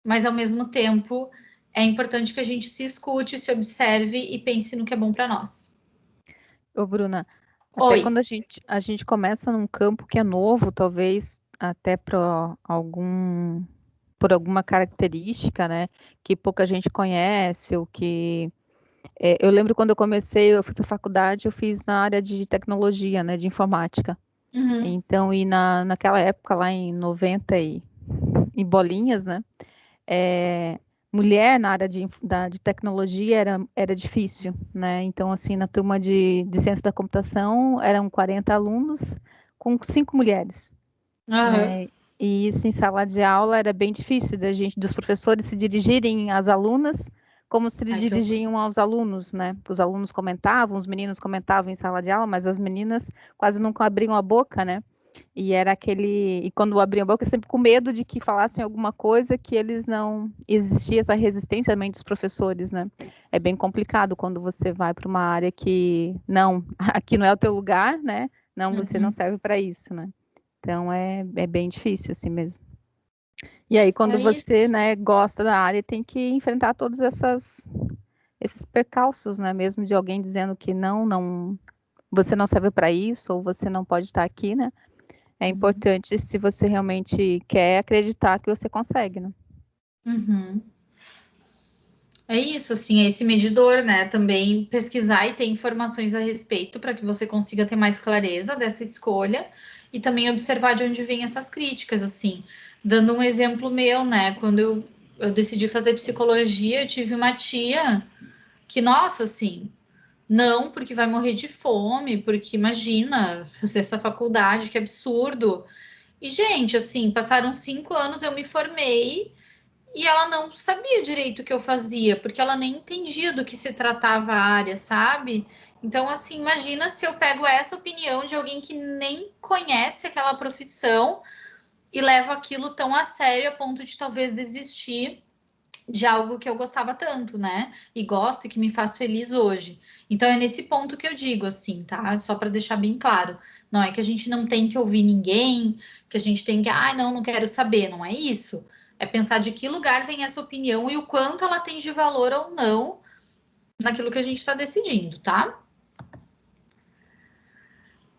mas ao mesmo tempo é importante que a gente se escute, se observe e pense no que é bom para nós. Ô, Bruna, até Oi. quando a gente começa num campo que é novo, talvez até por alguma característica, né, que pouca gente conhece, ou que... eu lembro quando eu fui para a faculdade, eu fiz na área de tecnologia, né, de informática. Uhum. Então, e naquela época, lá em 90 e bolinhas, né, mulher na área de tecnologia era difícil, né? Então, assim, na turma de ciência da computação, eram 40 alunos com 5 mulheres, né? E isso em sala de aula era bem difícil dos professores se dirigirem às alunas como se dirigiam aos alunos, né? Os alunos comentavam, os meninos comentavam em sala de aula, mas as meninas quase nunca abriam a boca, né? E era e quando abriam a boca, sempre com medo de que falassem alguma coisa que eles não... Existia essa resistência também dos professores, né? É bem complicado quando você vai para uma área que, não, aqui não é o teu lugar, né? Não, você não serve para isso, né? Então, é bem difícil assim mesmo. E aí, quando você, né, gosta da área, tem que enfrentar todos esses percalços, né? Mesmo de alguém dizendo que não, você não serve para isso, ou você não pode estar aqui, né? É importante, se você realmente quer, acreditar que você consegue, né? Uhum. É isso, assim, é esse medidor, né? Também pesquisar e ter informações a respeito para que você consiga ter mais clareza dessa escolha e também observar de onde vêm essas críticas, assim. Dando um exemplo meu, né? Quando eu decidi fazer psicologia, eu tive uma tia que, nossa, assim, não, porque vai morrer de fome, porque imagina, fazer essa faculdade, que absurdo. E, gente, assim, passaram 5 anos, eu me formei e ela não sabia direito o que eu fazia, porque ela nem entendia do que se tratava a área, sabe? Então, assim, imagina se eu pego essa opinião de alguém que nem conhece aquela profissão e levo aquilo tão a sério a ponto de talvez desistir de algo que eu gostava tanto, né? E gosto e que me faz feliz hoje. Então é nesse ponto que eu digo assim, tá? Só para deixar bem claro. Não é que a gente não tem que ouvir ninguém, que a gente tem que, não quero saber, não é isso. É pensar de que lugar vem essa opinião e o quanto ela tem de valor ou não naquilo que a gente está decidindo, tá?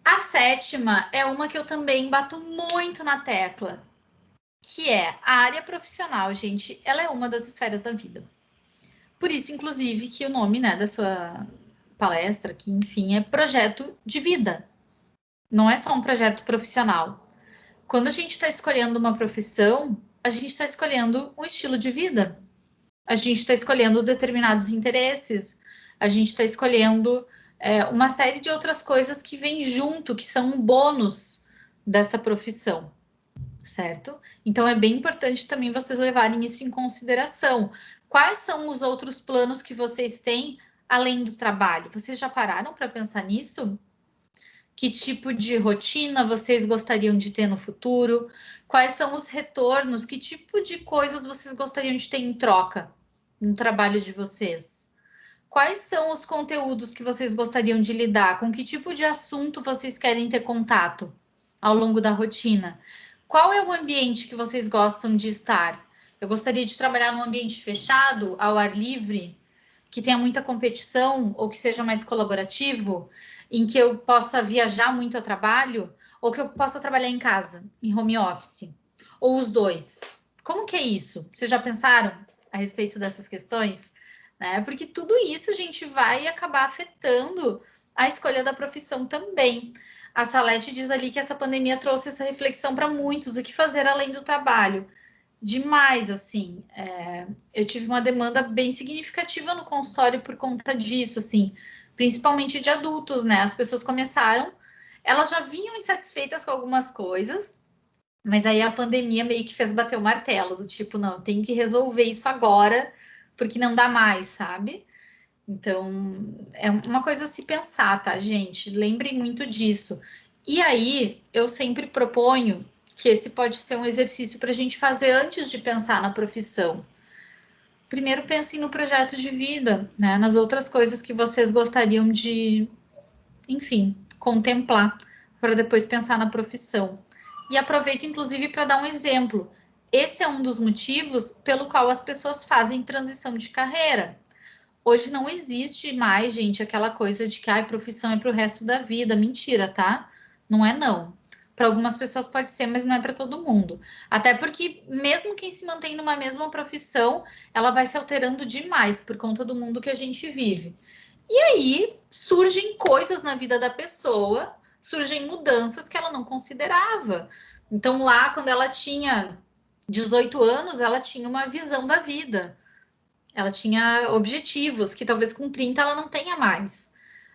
A 7ª é uma que eu também bato muito na tecla, que é a área profissional, gente. Ela é uma das esferas da vida. Por isso, inclusive, que o nome, né, da sua palestra, que enfim, é projeto de vida. Não é só um projeto profissional. Quando a gente está escolhendo uma profissão, a gente está escolhendo um estilo de vida. A gente está escolhendo determinados interesses. A gente está escolhendo uma série de outras coisas que vêm junto, que são um bônus dessa profissão, certo? Então, é bem importante também vocês levarem isso em consideração. Quais são os outros planos que vocês têm além do trabalho? Vocês já pararam para pensar nisso? Que tipo de rotina vocês gostariam de ter no futuro? Quais são os retornos? Que tipo de coisas vocês gostariam de ter em troca no trabalho de vocês? Quais são os conteúdos que vocês gostariam de lidar? Com que tipo de assunto vocês querem ter contato ao longo da rotina? Qual é o ambiente que vocês gostam de estar? Eu gostaria de trabalhar num ambiente fechado, ao ar livre, que tenha muita competição ou que seja mais colaborativo, em que eu possa viajar muito a trabalho, ou que eu possa trabalhar em casa, em home office, ou os dois. Como que é isso? Vocês já pensaram a respeito dessas questões? Né? Porque tudo isso a gente vai acabar afetando a escolha da profissão também. A Salete diz ali que essa pandemia trouxe essa reflexão para muitos, o que fazer além do trabalho. Demais, assim, eu tive uma demanda bem significativa no consultório por conta disso, assim, principalmente de adultos, né? As pessoas começaram, elas já vinham insatisfeitas com algumas coisas, mas aí a pandemia meio que fez bater o martelo, do tipo, não, eu tenho que resolver isso agora, porque não dá mais, sabe? Então, é uma coisa a se pensar, tá, gente? Lembrem muito disso. E aí, eu sempre proponho que esse pode ser um exercício para a gente fazer antes de pensar na profissão. Primeiro, pensem no projeto de vida, né? Nas outras coisas que vocês gostariam de, enfim, contemplar, para depois pensar na profissão. E aproveito, inclusive, para dar um exemplo. Esse é um dos motivos pelo qual as pessoas fazem transição de carreira. Hoje não existe mais, gente, aquela coisa de que a profissão é para o resto da vida. Mentira, tá? Não é não. Para algumas pessoas pode ser, mas não é para todo mundo. Até porque mesmo quem se mantém numa mesma profissão, ela vai se alterando demais por conta do mundo que a gente vive. E aí surgem coisas na vida da pessoa, surgem mudanças que ela não considerava. Então lá, quando ela tinha 18 anos, ela tinha uma visão da vida. Ela tinha objetivos que talvez com 30 ela não tenha mais.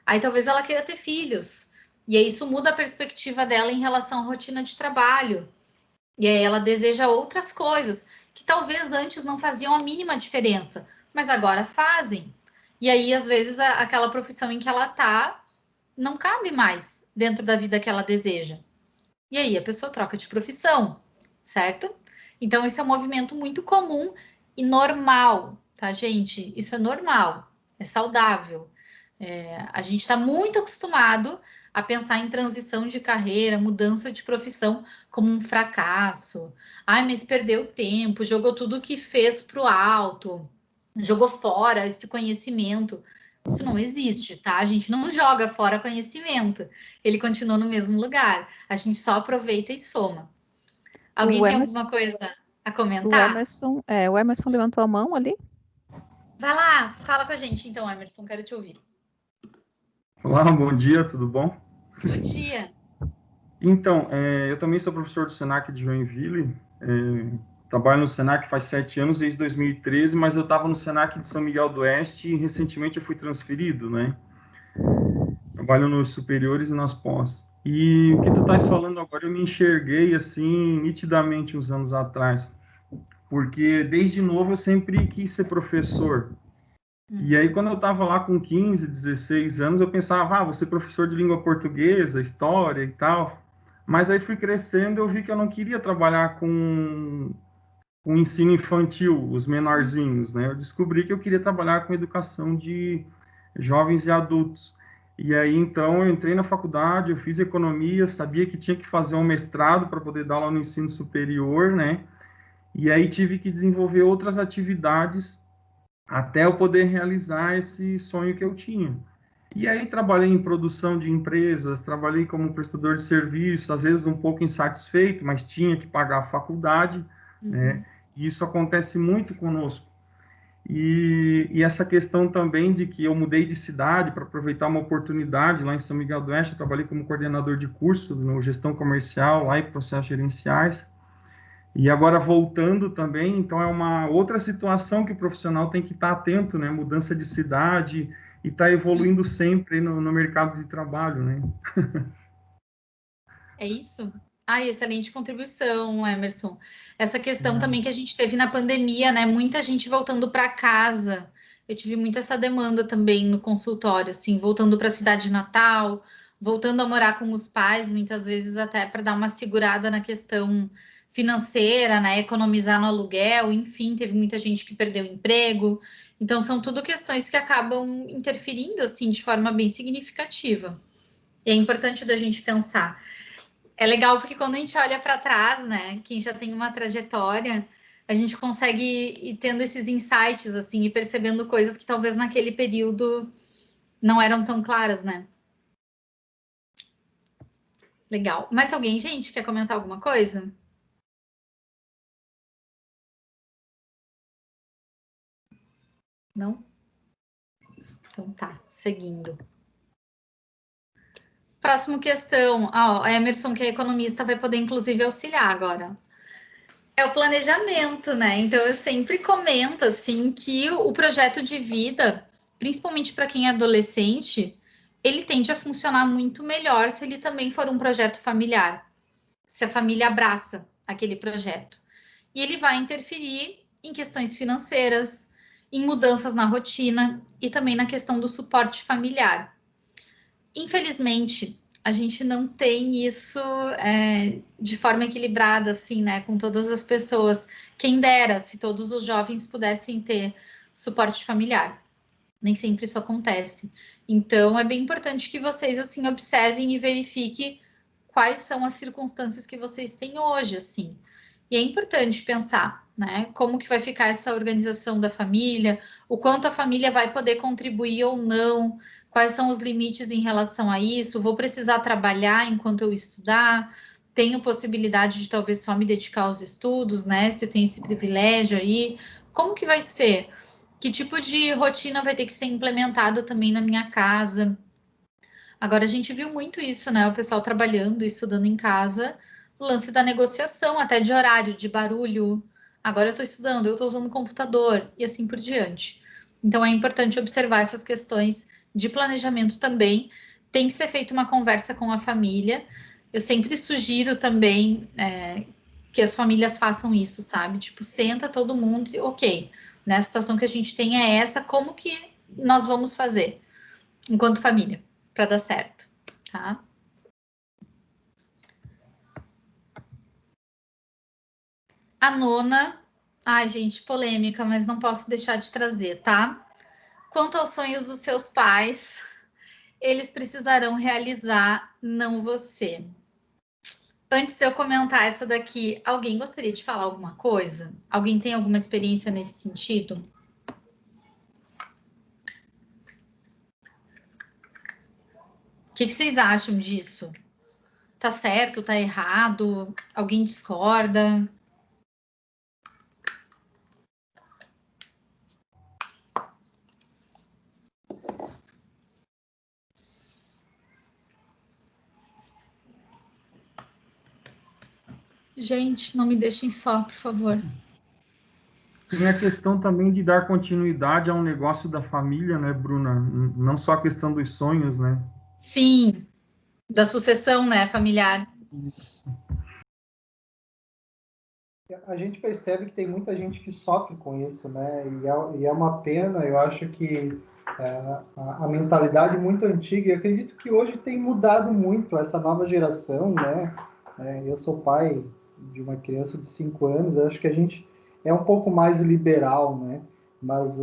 Aí talvez ela queira ter filhos. E aí isso muda a perspectiva dela em relação à rotina de trabalho. E aí ela deseja outras coisas que talvez antes não faziam a mínima diferença, mas agora fazem. E aí, às vezes, aquela profissão em que ela tá não cabe mais dentro da vida que ela deseja. E aí a pessoa troca de profissão, certo? Então, esse é um movimento muito comum e normal, tá, gente? Isso é normal, é saudável. A gente está muito acostumado a pensar em transição de carreira, mudança de profissão como um fracasso. Ai, mas perdeu tempo, jogou tudo que fez para o alto, jogou fora esse conhecimento. Isso não existe, tá? A gente não joga fora conhecimento. Ele continua no mesmo lugar. A gente só aproveita e soma. Alguém tem alguma coisa a comentar? O Emerson levantou a mão ali. Vai lá, fala com a gente então, Emerson, quero te ouvir. Olá, bom dia, tudo bom? Bom dia. Então, eu também sou professor do Senac de Joinville, trabalho no Senac faz 7 anos, desde 2013, mas eu estava no Senac de São Miguel do Oeste e recentemente eu fui transferido, né? Trabalho nos superiores e nas pós. E o que tu estás falando agora, eu me enxerguei assim, nitidamente uns anos atrás, porque desde novo eu sempre quis ser professor. E aí, quando eu estava lá com 15, 16 anos, eu pensava, vou ser professor de língua portuguesa, história e tal. Mas aí fui crescendo, eu vi que eu não queria trabalhar com ensino infantil, os menorzinhos, né? Eu descobri que eu queria trabalhar com educação de jovens e adultos. E aí, então, eu entrei na faculdade, eu fiz economia, sabia que tinha que fazer um mestrado para poder dar aula no ensino superior, né? E aí tive que desenvolver outras atividades até eu poder realizar esse sonho que eu tinha. E aí trabalhei em produção de empresas, trabalhei como prestador de serviço, às vezes um pouco insatisfeito, mas tinha que pagar a faculdade, né? E isso acontece muito conosco. E essa questão também de que eu mudei de cidade para aproveitar uma oportunidade lá em São Miguel do Oeste, eu trabalhei como coordenador de curso no gestão comercial lá e processos gerenciais. E agora voltando também, então é uma outra situação que o profissional tem que estar atento, né? Mudança de cidade e estar evoluindo sempre no mercado de trabalho, né? É isso? Ai, excelente contribuição, Emerson. Essa questão também que a gente teve na pandemia, né? Muita gente voltando para casa. Eu tive muito essa demanda também no consultório, assim, voltando para a cidade natal, voltando a morar com os pais, muitas vezes até para dar uma segurada na questão financeira, né? Economizar no aluguel, enfim, teve muita gente que perdeu o emprego. Então, são tudo questões que acabam interferindo, assim, de forma bem significativa. E é importante da gente pensar. É legal porque quando a gente olha para trás, né, quem já tem uma trajetória, a gente consegue ir tendo esses insights, assim, e percebendo coisas que talvez naquele período não eram tão claras, né? Legal. Mais alguém, gente, quer comentar alguma coisa? Não? Então tá, seguindo. Próxima questão. A Emerson, que é economista, vai poder inclusive auxiliar agora. É o planejamento, né? Então eu sempre comento assim que o projeto de vida, principalmente para quem é adolescente, ele tende a funcionar muito melhor se ele também for um projeto familiar, se a família abraça aquele projeto. E ele vai interferir em questões financeiras, em mudanças na rotina e também na questão do suporte familiar. Infelizmente, a gente não tem isso de forma equilibrada, assim, né, com todas as pessoas. Quem dera se todos os jovens pudessem ter suporte familiar. Nem sempre isso acontece. Então, é bem importante que vocês, assim, observem e verifiquem quais são as circunstâncias que vocês têm hoje, assim. E é importante pensar, né, como que vai ficar essa organização da família, o quanto a família vai poder contribuir ou não, quais são os limites em relação a isso, vou precisar trabalhar enquanto eu estudar, tenho possibilidade de talvez só me dedicar aos estudos, né, se eu tenho esse privilégio aí, como que vai ser? Que tipo de rotina vai ter que ser implementada também na minha casa? Agora a gente viu muito isso, né? O pessoal trabalhando e estudando em casa, o lance da negociação, até de horário, de barulho. Agora eu estou estudando, eu estou usando o computador e assim por diante. Então é importante observar essas questões de planejamento também. Tem que ser feita uma conversa com a família. Eu sempre sugiro também que as famílias façam isso, sabe? Tipo, senta todo mundo e ok, né? A situação que a gente tem é essa, como que nós vamos fazer enquanto família para dar certo, tá? A nona, ai gente, polêmica, mas não posso deixar de trazer, tá? Quanto aos sonhos dos seus pais, eles precisarão realizar, não você. Antes de eu comentar essa daqui, alguém gostaria de falar alguma coisa? Alguém tem alguma experiência nesse sentido? O que vocês acham disso? Tá certo, tá errado? Alguém discorda? Gente, não me deixem só, por favor. Tem a questão também de dar continuidade a um negócio da família, né, Bruna? Não só a questão dos sonhos, né? Sim, da sucessão, né, familiar. Isso. A gente percebe que tem muita gente que sofre com isso, né? E é uma pena, eu acho que a mentalidade muito antiga, e acredito que hoje tem mudado muito essa nova geração, né? Eu sou pai de uma criança de 5 anos, eu acho que a gente é um pouco mais liberal, né? Mas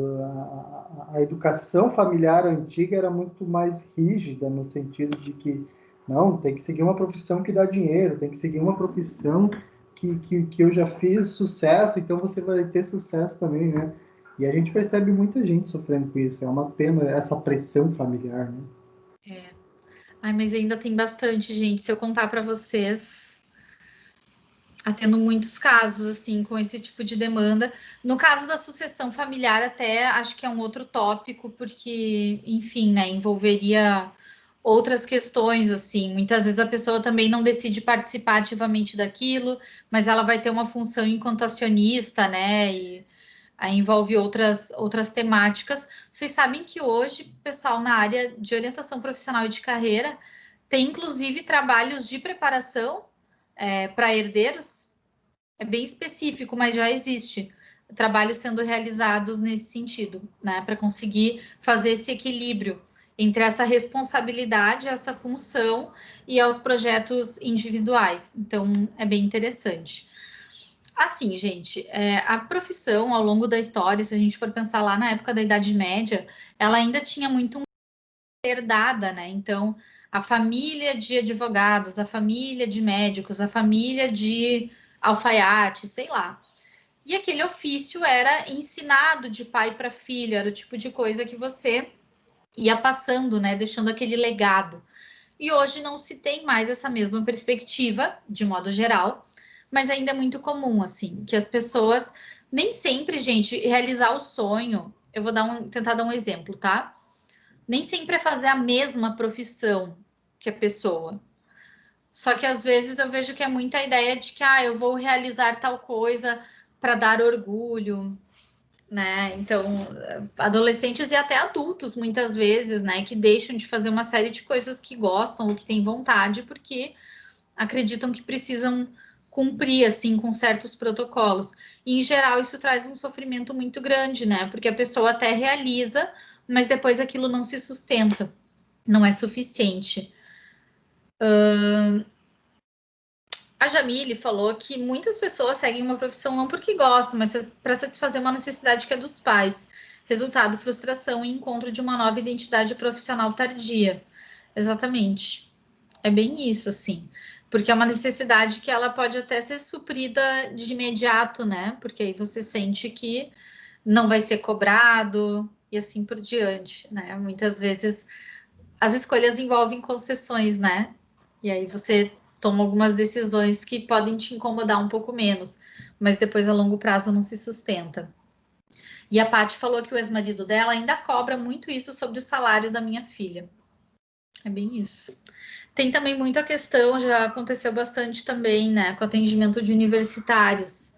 a educação familiar antiga era muito mais rígida, no sentido de que, não, tem que seguir uma profissão que dá dinheiro, tem que seguir uma profissão que eu já fiz sucesso, então você vai ter sucesso também, né? E a gente percebe muita gente sofrendo com isso. É uma pena essa pressão familiar, né? Ai, mas ainda tem bastante, gente. Se eu contar para vocês, atendo muitos casos, assim, com esse tipo de demanda. No caso da sucessão familiar, até acho que é um outro tópico, porque, enfim, né, envolveria outras questões, assim. Muitas vezes a pessoa também não decide participar ativamente daquilo, mas ela vai ter uma função enquanto acionista, né, e aí envolve outras temáticas. Vocês sabem que hoje, pessoal, na área de orientação profissional e de carreira, tem inclusive trabalhos de preparação para herdeiros? É bem específico, mas já existe trabalhos sendo realizados nesse sentido, né? Para conseguir fazer esse equilíbrio entre essa responsabilidade, essa função e aos projetos individuais. Então, é bem interessante. Assim, gente, a profissão ao longo da história, se a gente for pensar lá na época da Idade Média, ela ainda tinha muito herdada, né? Então, a família de advogados, a família de médicos, a família de alfaiate, sei lá. E aquele ofício era ensinado de pai para filho, era o tipo de coisa que você ia passando, né? Deixando aquele legado. E hoje não se tem mais essa mesma perspectiva, de modo geral, mas ainda é muito comum, assim, que as pessoas nem sempre, gente, realizar o sonho. Eu vou tentar dar um exemplo, tá? Nem sempre é fazer a mesma profissão que a pessoa. Só que às vezes eu vejo que é muita ideia de que eu vou realizar tal coisa para dar orgulho, né? Então, adolescentes e até adultos, muitas vezes, né, que deixam de fazer uma série de coisas que gostam ou que têm vontade, porque acreditam que precisam cumprir, assim, com certos protocolos. E, em geral, isso traz um sofrimento muito grande, né? Porque a pessoa até realiza, mas depois aquilo não se sustenta, não é suficiente. A Jamile falou que muitas pessoas seguem uma profissão não porque gostam, mas para satisfazer uma necessidade que é dos pais. Resultado, frustração e encontro de uma nova identidade profissional tardia. Exatamente. É bem isso, assim. Porque é uma necessidade que ela pode até ser suprida de imediato, né? Porque aí você sente que não vai ser cobrado e assim por diante, né? Muitas vezes as escolhas envolvem concessões, né? E aí você toma algumas decisões que podem te incomodar um pouco menos, mas depois a longo prazo não se sustenta. E a Paty falou que o ex-marido dela ainda cobra muito isso sobre o salário da minha filha. É bem isso. Tem também muita questão, já aconteceu bastante também, né, com atendimento de universitários.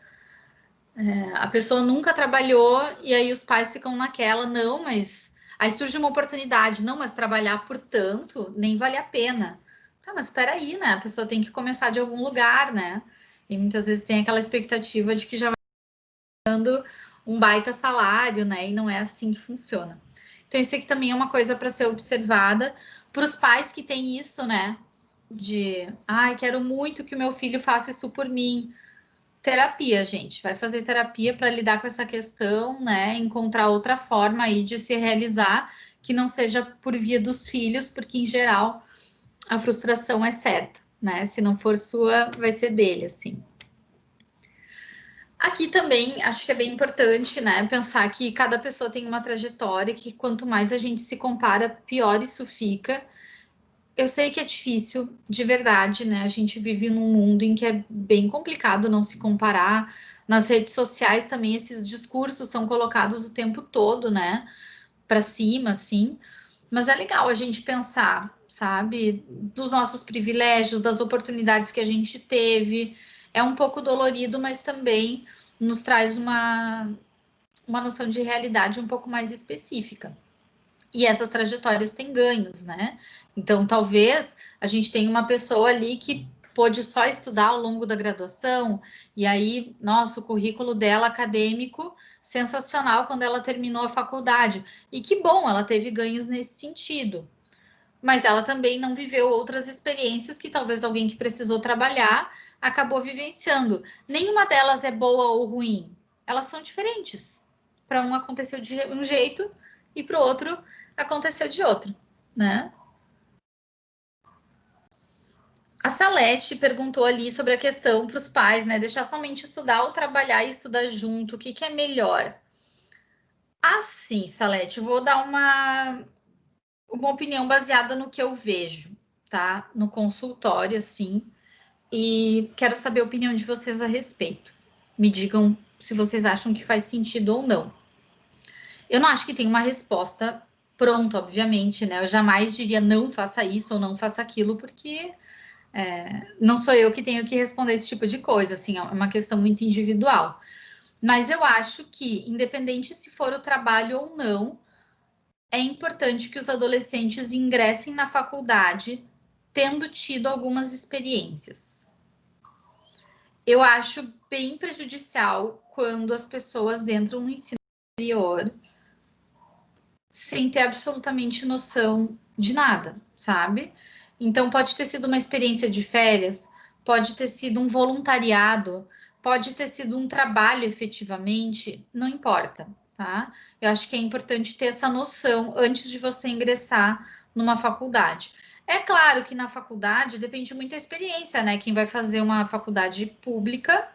A pessoa nunca trabalhou e aí os pais ficam naquela, não, mas aí surge uma oportunidade, não, mas trabalhar por tanto nem vale a pena. Tá, mas espera aí, né? A pessoa tem que começar de algum lugar, né? E muitas vezes tem aquela expectativa de que já vai dando um baita salário, né? E não é assim que funciona. Então isso aqui também é uma coisa para ser observada para os pais que têm isso, né? De, quero muito que o meu filho faça isso por mim. Terapia, gente. Vai fazer terapia para lidar com essa questão, né? Encontrar outra forma aí de se realizar que não seja por via dos filhos, porque em geral a frustração é certa, né? Se não for sua, vai ser dele, assim. Aqui também acho que é bem importante, né? Pensar que cada pessoa tem uma trajetória, que quanto mais a gente se compara, pior isso fica. Eu sei que é difícil, de verdade, né? A gente vive num mundo em que é bem complicado não se comparar. Nas redes sociais também esses discursos são colocados o tempo todo, né? Para cima, assim. Mas é legal a gente pensar, sabe? Dos nossos privilégios, das oportunidades que a gente teve. É um pouco dolorido, mas também nos traz uma noção de realidade um pouco mais específica. E essas trajetórias têm ganhos, né? Então, talvez a gente tenha uma pessoa ali que pôde só estudar ao longo da graduação, e aí, nossa, o currículo dela acadêmico sensacional quando ela terminou a faculdade. E que bom, ela teve ganhos nesse sentido. Mas ela também não viveu outras experiências que talvez alguém que precisou trabalhar acabou vivenciando. Nenhuma delas é boa ou ruim. Elas são diferentes. Para um aconteceu de um jeito e para o outro aconteceu de outro, né? A Salete perguntou ali sobre a questão para os pais, né? Deixar somente estudar ou trabalhar e estudar junto, o que é melhor? Assim, Salete, eu vou dar uma opinião baseada no que eu vejo, tá? No consultório, assim, e quero saber a opinião de vocês a respeito. Me digam se vocês acham que faz sentido ou não. Eu não acho que tem uma resposta pronta, obviamente, né? Eu jamais diria não faça isso ou não faça aquilo, porque não sou eu que tenho que responder esse tipo de coisa, assim, é uma questão muito individual. Mas eu acho que, independente se for o trabalho ou não, é importante que os adolescentes ingressem na faculdade tendo tido algumas experiências. Eu acho bem prejudicial quando as pessoas entram no ensino superior sem ter absolutamente noção de nada, sabe? Então, pode ter sido uma experiência de férias, pode ter sido um voluntariado, pode ter sido um trabalho efetivamente, não importa, tá? Eu acho que é importante ter essa noção antes de você ingressar numa faculdade. É claro que na faculdade depende muito da experiência, né? Quem vai fazer uma faculdade pública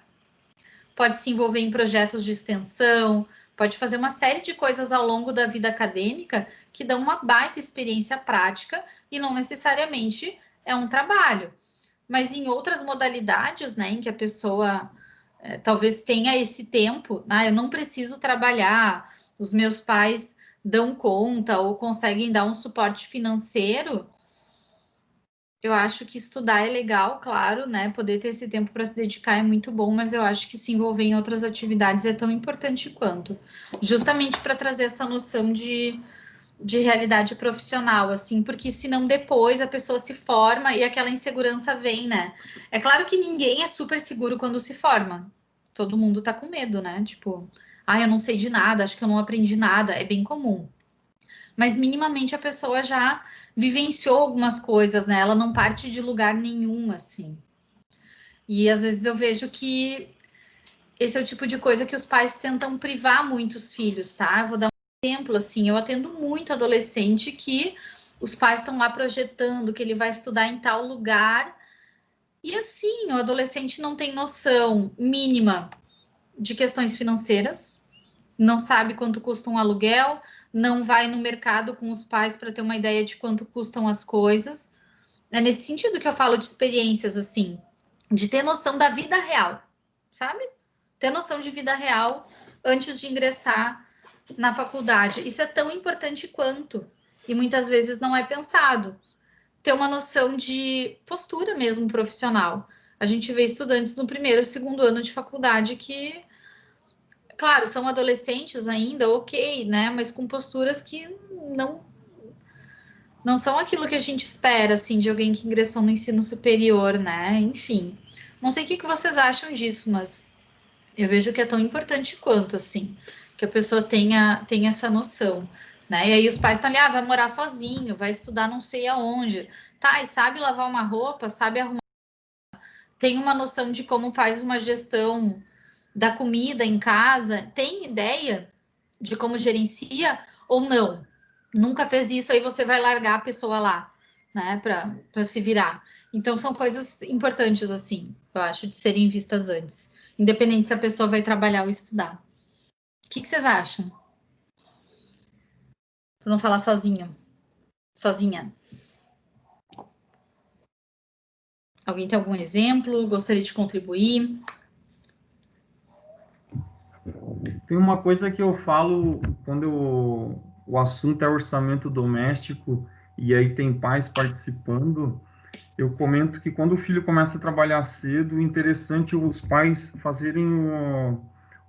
pode se envolver em projetos de extensão, pode fazer uma série de coisas ao longo da vida acadêmica que dão uma baita experiência prática e não necessariamente é um trabalho. Mas em outras modalidades, né, em que a pessoa talvez tenha esse tempo, eu não preciso trabalhar, os meus pais dão conta ou conseguem dar um suporte financeiro, eu acho que estudar é legal, claro, né? Poder ter esse tempo para se dedicar é muito bom, mas eu acho que se envolver em outras atividades é tão importante quanto. Justamente para trazer essa noção de realidade profissional, assim, porque senão depois a pessoa se forma e aquela insegurança vem, né? É claro que ninguém é super seguro quando se forma. Todo mundo tá com medo, né? Tipo, eu não sei de nada, acho que eu não aprendi nada, é bem comum. Mas minimamente a pessoa já vivenciou algumas coisas, né? Ela não parte de lugar nenhum, assim. E às vezes eu vejo que esse é o tipo de coisa que os pais tentam privar muito os filhos, tá? Eu vou dar um exemplo, assim, eu atendo muito adolescente que os pais estão lá projetando que ele vai estudar em tal lugar, e assim, o adolescente não tem noção mínima de questões financeiras, não sabe quanto custa um aluguel, não vai no mercado com os pais para ter uma ideia de quanto custam as coisas. É nesse sentido que eu falo de experiências, assim, de ter noção da vida real, sabe? Ter noção de vida real antes de ingressar na faculdade. Isso é tão importante quanto, e muitas vezes não é pensado. Ter uma noção de postura mesmo profissional. A gente vê estudantes no primeiro e segundo ano de faculdade que, claro, são adolescentes ainda, ok, né? Mas com posturas que não são aquilo que a gente espera, assim, de alguém que ingressou no ensino superior, né? Enfim, não sei o que vocês acham disso, mas eu vejo que é tão importante quanto, assim, que a pessoa tenha essa noção, né? E aí os pais estão ali, vai morar sozinho, vai estudar não sei aonde, tá? E sabe lavar uma roupa, sabe arrumar, tem uma noção de como faz uma gestão da comida em casa, tem ideia de como gerencia ou não? Nunca fez isso, aí você vai largar a pessoa lá, né, para se virar. Então, são coisas importantes, assim, eu acho, de serem vistas antes, independente se a pessoa vai trabalhar ou estudar. O que vocês acham? Para não falar sozinha. Alguém tem algum exemplo? Gostaria de contribuir? Tem uma coisa que eu falo quando o assunto é orçamento doméstico e aí tem pais participando, eu comento que quando o filho começa a trabalhar cedo, é interessante os pais fazerem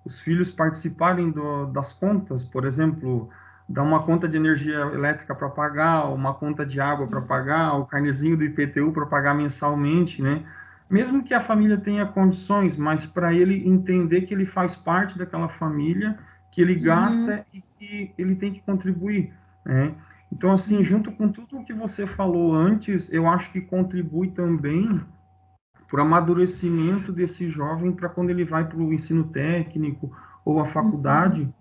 os filhos participarem das contas, por exemplo, dar uma conta de energia elétrica para pagar, uma conta de água para pagar, o carnezinho do IPTU para pagar mensalmente, né? Mesmo que a família tenha condições, mas para ele entender que ele faz parte daquela família, que ele gasta e que ele tem que contribuir, né? Então, assim, junto com tudo o que você falou antes, eu acho que contribui também para o amadurecimento desse jovem para quando ele vai para o ensino técnico ou a faculdade,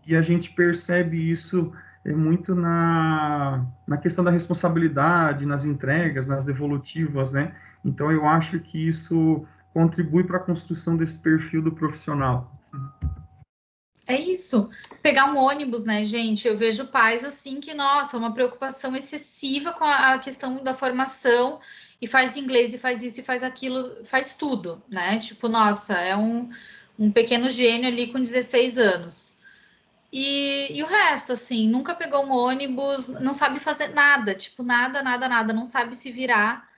e a gente percebe isso muito na questão da responsabilidade, nas entregas, nas devolutivas, né? Então, eu acho que isso contribui para a construção desse perfil do profissional. É isso. Pegar um ônibus, né, gente? Eu vejo pais assim que, nossa, uma preocupação excessiva com a questão da formação e faz inglês e faz isso e faz aquilo, faz tudo, né? Tipo, nossa, é um pequeno gênio ali com 16 anos. E o resto, assim, nunca pegou um ônibus, não sabe fazer nada, tipo, nada, nada, nada, não sabe se virar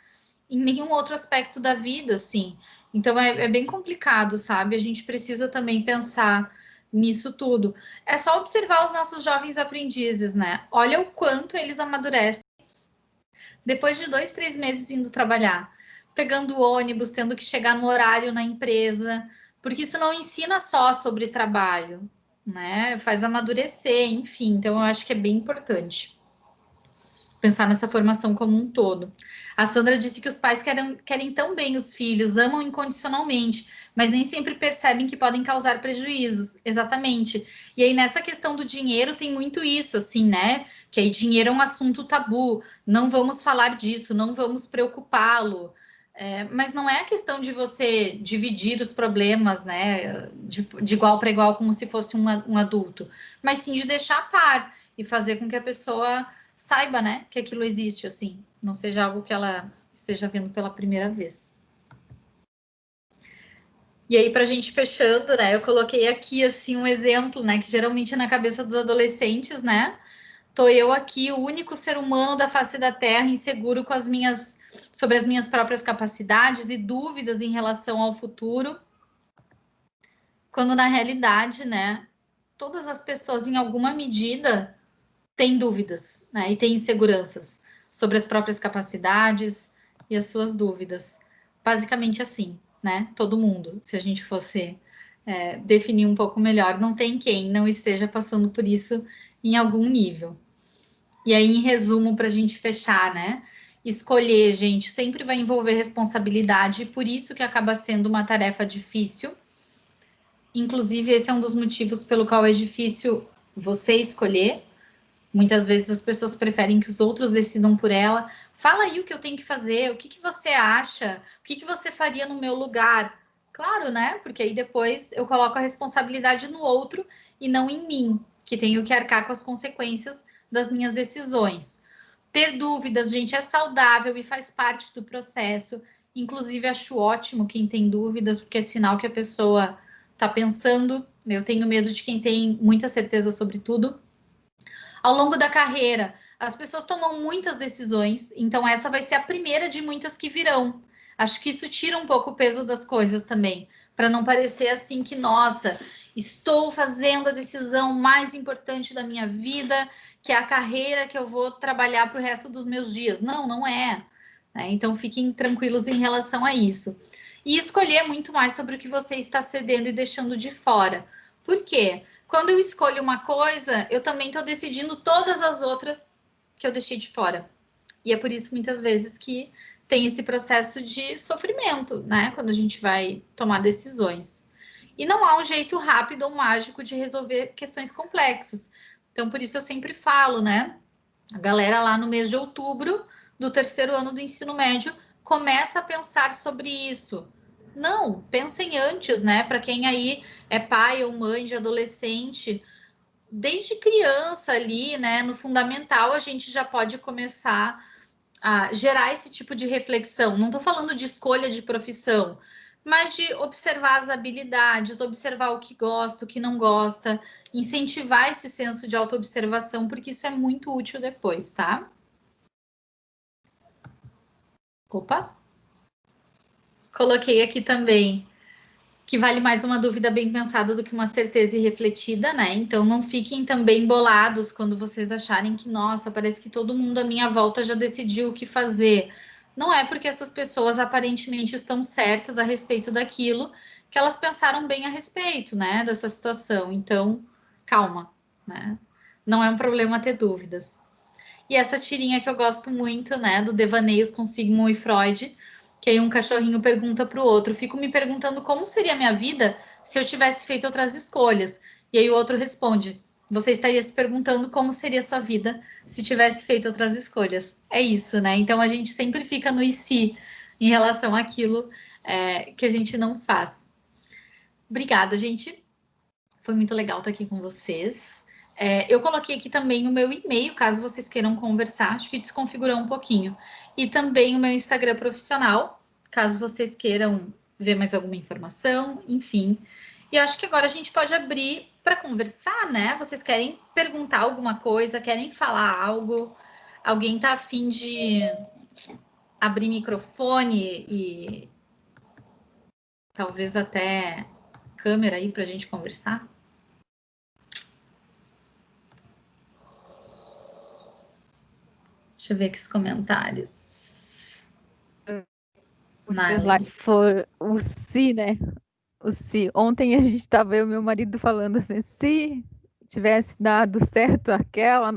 em nenhum outro aspecto da vida, assim. Então é bem complicado, sabe? A gente precisa também pensar nisso tudo. É só observar os nossos jovens aprendizes, né? Olha o quanto eles amadurecem depois de 2, 3 meses indo trabalhar, pegando ônibus, tendo que chegar no horário na empresa, porque isso não ensina só sobre trabalho, né? Faz amadurecer, enfim. Então eu acho que é bem importante pensar nessa formação como um todo. A Sandra disse que os pais querem tão bem os filhos, amam incondicionalmente, mas nem sempre percebem que podem causar prejuízos. Exatamente. E aí, nessa questão do dinheiro, tem muito isso, assim, né? Que aí dinheiro é um assunto tabu, não vamos falar disso, não vamos preocupá-lo. Mas não é a questão de você dividir os problemas, né, de igual para igual, como se fosse um adulto, mas sim de deixar a par e fazer com que a pessoa saiba, né, que aquilo existe, assim, não seja algo que ela esteja vendo pela primeira vez. E aí, para a gente fechando, né, eu coloquei aqui, assim, um exemplo, né, que geralmente é na cabeça dos adolescentes, né, tô eu aqui, o único ser humano da face da Terra, inseguro sobre as minhas próprias capacidades e dúvidas em relação ao futuro, quando na realidade, né, todas as pessoas, em alguma medida, tem dúvidas, né? E tem inseguranças sobre as próprias capacidades e as suas dúvidas. Basicamente assim, né? Todo mundo, se a gente fosse definir um pouco melhor, não tem quem não esteja passando por isso em algum nível. E aí, em resumo, para a gente fechar, né? Escolher, gente, sempre vai envolver responsabilidade, por isso que acaba sendo uma tarefa difícil. Inclusive, esse é um dos motivos pelo qual é difícil você escolher. Muitas vezes as pessoas preferem que os outros decidam por ela. Fala aí o que eu tenho que fazer, o que que você acha, o que que você faria no meu lugar. Claro, né? Porque aí depois eu coloco a responsabilidade no outro e não em mim, que tenho que arcar com as consequências das minhas decisões. Ter dúvidas, gente, é saudável e faz parte do processo. Inclusive, acho ótimo quem tem dúvidas, porque é sinal que a pessoa está pensando. Eu tenho medo de quem tem muita certeza sobre tudo. Ao longo da carreira, as pessoas tomam muitas decisões, então essa vai ser a primeira de muitas que virão. Acho que isso tira um pouco o peso das coisas também, para não parecer assim que, nossa, estou fazendo a decisão mais importante da minha vida, que é a carreira que eu vou trabalhar para o resto dos meus dias. Não, não é. Então fiquem tranquilos em relação a isso. E escolher muito mais sobre o que você está cedendo e deixando de fora. Por quê? Quando eu escolho uma coisa, eu também estou decidindo todas as outras que eu deixei de fora. E é por isso, muitas vezes, que tem esse processo de sofrimento, né? Quando a gente vai tomar decisões. E não há um jeito rápido ou mágico de resolver questões complexas. Então, por isso eu sempre falo, né? A galera lá no mês de outubro do 3º ano do ensino médio começa a pensar sobre isso. Não, pensem antes, né? Para quem aí é pai ou mãe de adolescente, desde criança ali, né? No fundamental, a gente já pode começar a gerar esse tipo de reflexão. Não estou falando de escolha de profissão, mas de observar as habilidades, observar o que gosta, o que não gosta, incentivar esse senso de autoobservação, porque isso é muito útil depois, tá? Opa! Coloquei aqui também que vale mais uma dúvida bem pensada do que uma certeza irrefletida, né? Então não fiquem também bolados quando vocês acharem que, nossa, parece que todo mundo à minha volta já decidiu o que fazer. Não é porque essas pessoas aparentemente estão certas a respeito daquilo que elas pensaram bem a respeito, né, dessa situação. Então, calma, né? Não é um problema ter dúvidas. E essa tirinha que eu gosto muito, né, do Devaneios com Sigmund e Freud, que aí um cachorrinho pergunta para o outro, fico me perguntando como seria a minha vida se eu tivesse feito outras escolhas. E aí o outro responde, você estaria se perguntando como seria a sua vida se tivesse feito outras escolhas. É isso, né? Então a gente sempre fica no e se em relação àquilo que a gente não faz. Obrigada, gente. Foi muito legal estar aqui com vocês. Eu coloquei aqui também o meu e-mail, caso vocês queiram conversar, acho que desconfigurou um pouquinho. E também o meu Instagram profissional, caso vocês queiram ver mais alguma informação, enfim. E acho que agora a gente pode abrir para conversar, né? Vocês querem perguntar alguma coisa, querem falar algo? Alguém tá afim de abrir microfone e talvez até câmera aí para a gente conversar? Deixa eu ver aqui os comentários. Slide for o se, né? O se. Ontem a gente estava, eu e meu marido falando assim, se tivesse dado certo aquela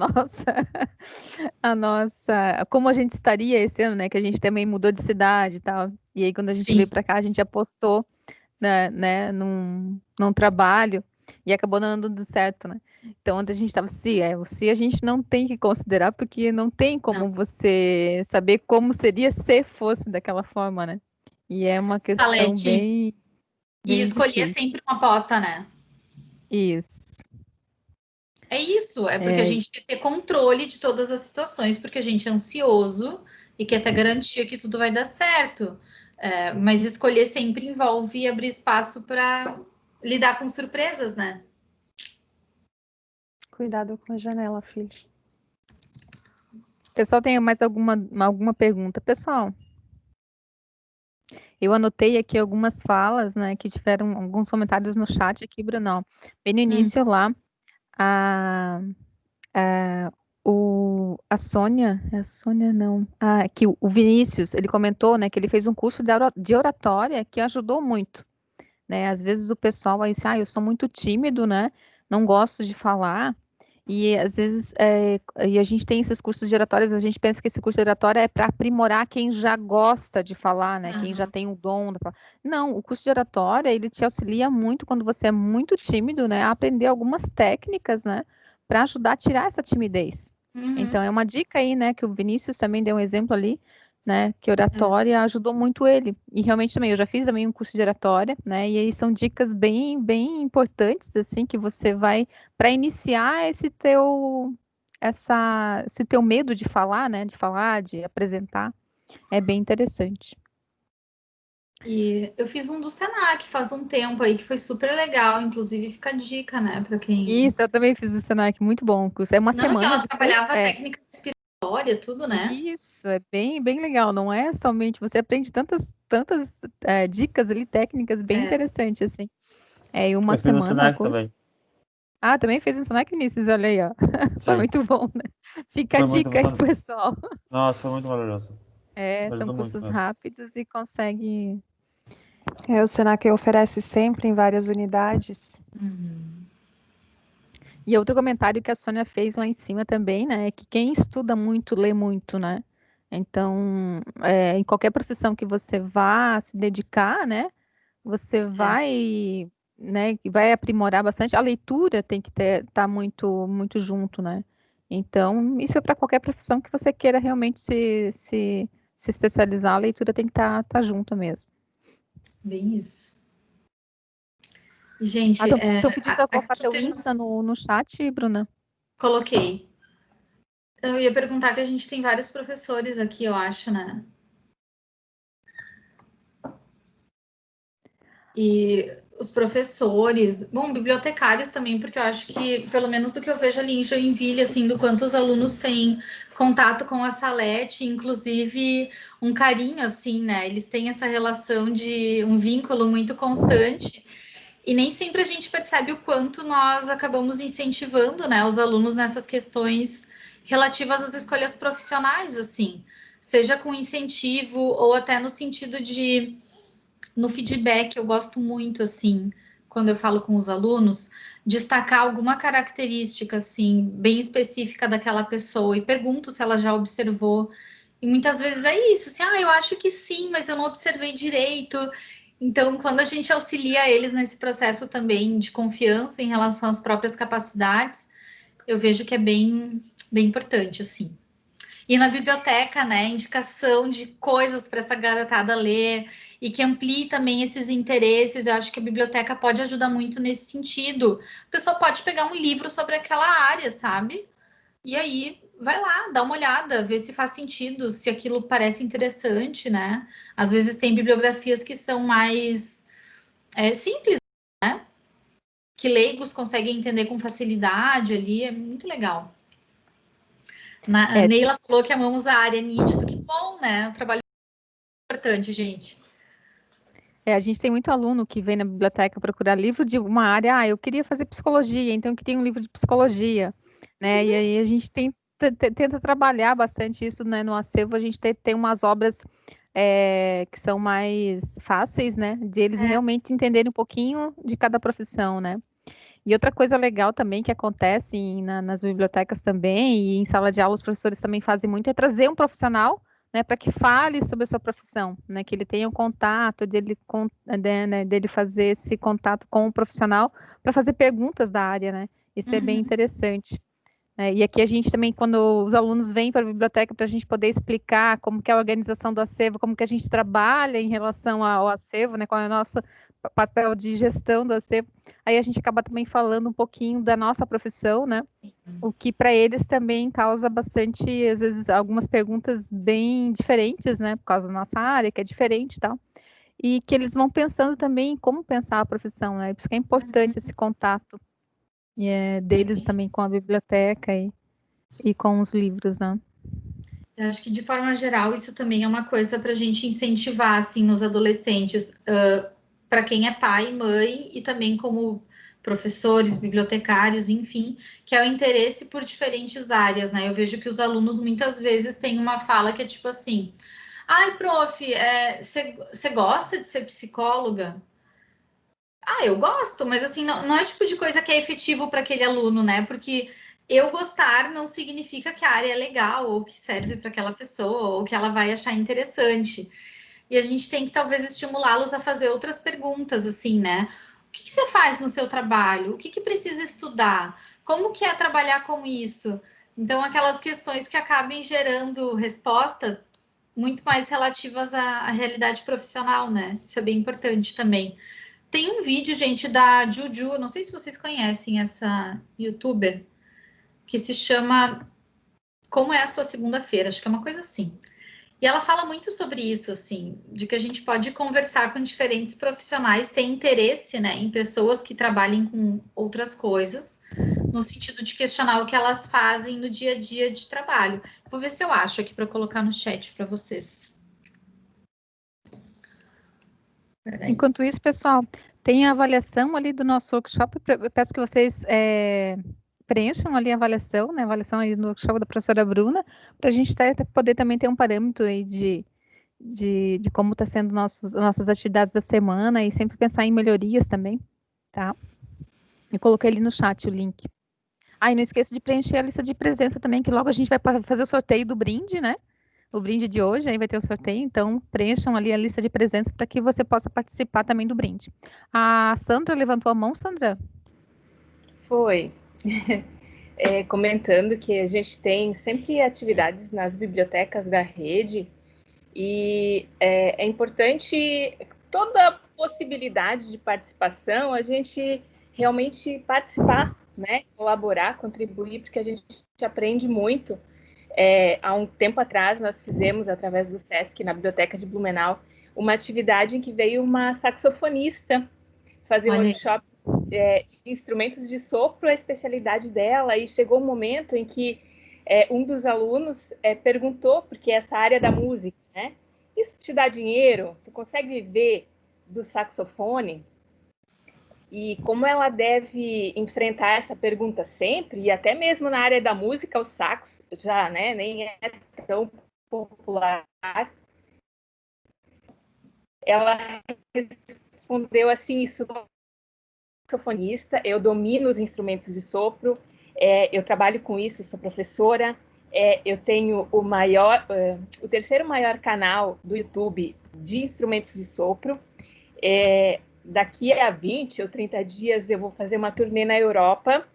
como a gente estaria esse ano, né? Que a gente também mudou de cidade e tal. E aí quando a gente veio para cá, a gente apostou, né, num trabalho e acabou não dando certo, né? Então, onde a gente estava, o se a gente não tem que considerar, porque não tem como você saber como seria se fosse daquela forma, né? E é uma questão Salete. bem E escolher difícil. sempre uma aposta, né? Isso. É isso, porque a gente quer ter controle de todas as situações, porque a gente é ansioso e quer ter garantia que tudo vai dar certo. Mas escolher sempre envolve abrir espaço para lidar com surpresas, né? Cuidado com a janela, filho. Pessoal, tem mais alguma pergunta? Pessoal, eu anotei aqui algumas falas, né, que tiveram alguns comentários no chat aqui, Brunão. Bem no início lá, a Sônia não, que o Vinícius, ele comentou, né, que ele fez um curso de oratória que ajudou muito, né? Às vezes o pessoal aí diz, eu sou muito tímido, né? Não gosto de falar. E às vezes e a gente tem esses cursos de oratórias, a gente pensa que esse curso de oratória é para aprimorar quem já gosta de falar, né? Quem já tem o dom da fala. Não, o curso de oratória, ele te auxilia muito quando você é muito tímido, né? A aprender algumas técnicas, né? Para ajudar a tirar essa timidez. Então é uma dica aí, né? Que o Vinícius também deu um exemplo ali, né? Que oratória ajudou muito ele. E realmente também, eu já fiz também um curso de oratória, né? E aí são dicas bem, bem importantes, assim, que você vai para iniciar esse teu medo de falar, né? De apresentar, é bem interessante. E eu fiz um do Senac faz um tempo aí que foi super legal, inclusive fica a dica, né, para quem. Isso, eu também fiz o Senac, muito bom. É uma semana. Que ela trabalhava técnica respiratória, tudo, né? Isso, é bem, bem legal. Não é somente você aprende tantas dicas ali técnicas bem interessantes assim. E uma eu semana. Fiz no Senac também. Também fez o Senac Nices, olha aí, ó. Foi muito bom, né? Fica a dica aí, pessoal. Nossa, foi muito maravilhoso. São cursos rápidos e consegue. O Senac oferece sempre em várias unidades. E outro comentário que a Sônia fez lá em cima também, né? É que quem estuda muito, lê muito, né? Então, em qualquer profissão que você vá se dedicar, né? Você vai, né? Vai aprimorar bastante. A leitura tem que estar muito, muito junto, né? Então, isso é para qualquer profissão que você queira realmente se especializar, a leitura tem que estar junto mesmo. Bem isso. Gente, tô pedindo para colocar teu Insta no chat, Bruna? Coloquei. Eu ia perguntar que a gente tem vários professores aqui, eu acho, né? E os professores, bibliotecários também, porque eu acho que, pelo menos do que eu vejo ali em Joinville, assim, do quanto os alunos têm contato com a Salete, inclusive um carinho, assim, né? Eles têm essa relação de um vínculo muito constante. E nem sempre a gente percebe o quanto nós acabamos incentivando, né, os alunos nessas questões relativas às escolhas profissionais, assim, seja com incentivo ou até no sentido de, no feedback, eu gosto muito, assim, quando eu falo com os alunos, destacar alguma característica, assim, bem específica daquela pessoa e pergunto se ela já observou. E muitas vezes é isso, assim, eu acho que sim, mas eu não observei direito. Então, quando a gente auxilia eles nesse processo também de confiança em relação às próprias capacidades, eu vejo que é bem importante, assim. E na biblioteca, né, indicação de coisas para essa garotada ler e que amplie também esses interesses. Eu acho que a biblioteca pode ajudar muito nesse sentido. A pessoa pode pegar um livro sobre aquela área, sabe? E aí vai lá, dá uma olhada, vê se faz sentido, se aquilo parece interessante, né? Às vezes tem bibliografias que são mais simples, né? Que leigos conseguem entender com facilidade ali, é muito legal. A Neila falou que amamos a área, nítido, que bom, né? O trabalho é importante, gente. A gente tem muito aluno que vem na biblioteca procurar livro de uma área. Eu queria fazer psicologia, então eu queria um livro de psicologia, né? E aí a gente tenta trabalhar bastante isso, né? No acervo a gente tem umas obras que são mais fáceis, né? De eles realmente entenderem um pouquinho de cada profissão, né? E outra coisa legal também que acontece nas bibliotecas também, e em sala de aula os professores também fazem muito, é trazer um profissional, né, para que fale sobre a sua profissão, né, que ele tenha um contato, dele fazer esse contato com o profissional para fazer perguntas da área, né? Isso é bem interessante. E aqui a gente também, quando os alunos vêm para a biblioteca, para a gente poder explicar como que é a organização do acervo, como que a gente trabalha em relação ao acervo, né, qual é o nosso papel de gestão do acervo, aí a gente acaba também falando um pouquinho da nossa profissão, né, o que para eles também causa bastante, às vezes, algumas perguntas bem diferentes, né, por causa da nossa área, que é diferente e tal, e que eles vão pensando também em como pensar a profissão, né, por isso que é importante esse contato deles também com a biblioteca e com os livros, né? Eu acho que, de forma geral, isso também é uma coisa para a gente incentivar, assim, nos adolescentes, para quem é pai, mãe, e também como professores, bibliotecários, enfim, que é o interesse por diferentes áreas, né? Eu vejo que os alunos, muitas vezes, têm uma fala que é tipo assim, ai, prof, você gosta de ser psicóloga? Eu gosto, mas assim, não é o tipo de coisa que é efetivo para aquele aluno, né? Porque eu gostar não significa que a área é legal, ou que serve para aquela pessoa, ou que ela vai achar interessante. E a gente tem que talvez estimulá-los a fazer outras perguntas, assim, né? O que você faz no seu trabalho? O que precisa estudar? Como que é trabalhar com isso? Então, aquelas questões que acabem gerando respostas muito mais relativas à realidade profissional, né? Isso é bem importante também. Tem um vídeo, gente, da Juju, não sei se vocês conhecem essa youtuber, que se chama Como é a sua segunda-feira? Acho que é uma coisa assim. E ela fala muito sobre isso, assim, de que a gente pode conversar com diferentes profissionais, ter interesse, né, em pessoas que trabalhem com outras coisas, no sentido de questionar o que elas fazem no dia a dia de trabalho. Vou ver se eu acho aqui para colocar no chat para vocês. Enquanto isso, pessoal, tem a avaliação ali do nosso workshop. Eu peço que vocês preencham ali a avaliação, né? A avaliação aí no workshop da professora Bruna, para a gente poder também ter um parâmetro aí de como está sendo nossas atividades da semana e sempre pensar em melhorias também, tá? Eu coloquei ali no chat o link. E não esqueça de preencher a lista de presença também, que logo a gente vai fazer o sorteio do brinde, né? O brinde de hoje, aí vai ter o sorteio, então preencham ali a lista de presença para que você possa participar também do brinde. A Sandra levantou a mão, Sandra? Foi. Comentando que a gente tem sempre atividades nas bibliotecas da rede e é importante toda possibilidade de participação, a gente realmente participar, né? Colaborar, contribuir, porque a gente aprende muito. Há um tempo atrás, nós fizemos, através do SESC, na Biblioteca de Blumenau, uma atividade em que veio uma saxofonista fazer um workshop de instrumentos de sopro, a especialidade dela, e chegou um momento em que um dos alunos perguntou, porque essa área da música, né? Isso te dá dinheiro? Tu consegue viver do saxofone? E como ela deve enfrentar essa pergunta sempre, e até mesmo na área da música, o sax já, né, nem é tão popular, ela respondeu assim, isso saxofonista, eu domino os instrumentos de sopro, eu trabalho com isso, sou professora, eu tenho o terceiro maior canal do YouTube de instrumentos de sopro. Daqui a 20 ou 30 dias eu vou fazer uma turnê na Europa,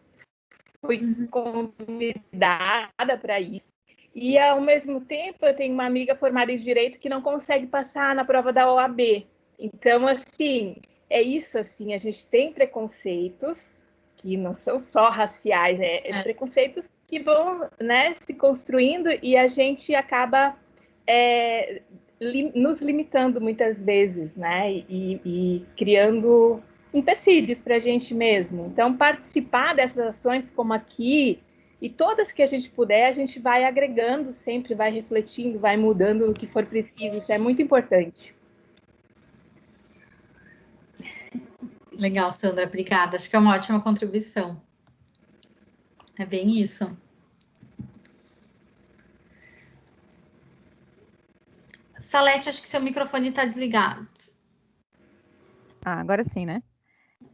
fui convidada para isso. E, ao mesmo tempo, eu tenho uma amiga formada em Direito que não consegue passar na prova da OAB. Então, assim, é isso, assim, a gente tem preconceitos que não são só raciais, preconceitos que vão, né, se construindo e a gente acaba nos limitando muitas vezes, né, e criando empecilhos para a gente mesmo. Então, participar dessas ações como aqui e todas que a gente puder, a gente vai agregando sempre, vai refletindo, vai mudando o que for preciso. Isso é muito importante. Legal, Sandra, obrigada. Acho que é uma ótima contribuição. É bem isso. Salete, acho que seu microfone está desligado. Agora sim, né?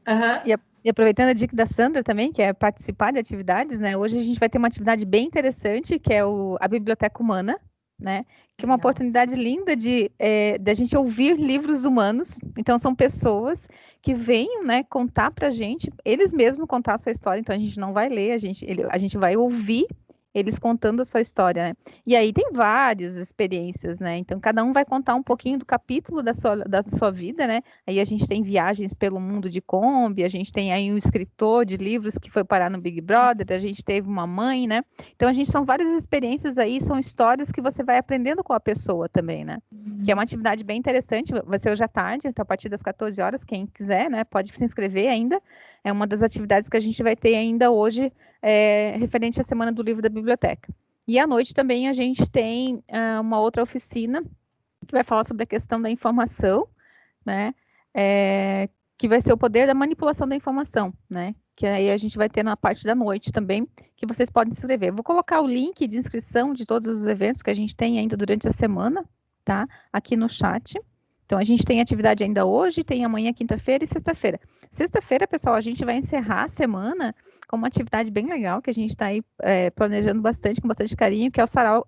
Uhum. E aproveitando a dica da Sandra também, que é participar de atividades, né? Hoje a gente vai ter uma atividade bem interessante, que é a Biblioteca Humana, né? Que é uma oportunidade linda de a gente ouvir livros humanos. Então, são pessoas que vêm, né, contar para a gente, eles mesmos contar a sua história. Então, a gente não vai ler, a gente vai ouvir eles contando a sua história, né? E aí tem várias experiências, né? Então, cada um vai contar um pouquinho do capítulo da sua vida, né? Aí a gente tem viagens pelo mundo de Kombi, a gente tem aí um escritor de livros que foi parar no Big Brother, a gente teve uma mãe, né? Então, são várias experiências aí, são histórias que você vai aprendendo com a pessoa também, né? Que é uma atividade bem interessante, vai ser hoje à tarde, então a partir das 14 horas, quem quiser, né? Pode se inscrever ainda. É uma das atividades que a gente vai ter ainda hoje, referente à Semana do Livro da Biblioteca. E à noite também a gente tem uma outra oficina que vai falar sobre a questão da informação, né? Que vai ser o poder da manipulação da informação, né? Que aí a gente vai ter na parte da noite também, que vocês podem se inscrever. Vou colocar o link de inscrição de todos os eventos que a gente tem ainda durante a semana, tá? Aqui no chat. Então, a gente tem atividade ainda hoje, tem amanhã, quinta-feira e sexta-feira. Sexta-feira, pessoal, a gente vai encerrar a semana com uma atividade bem legal, que a gente está aí planejando bastante, com bastante carinho, que é o Sarau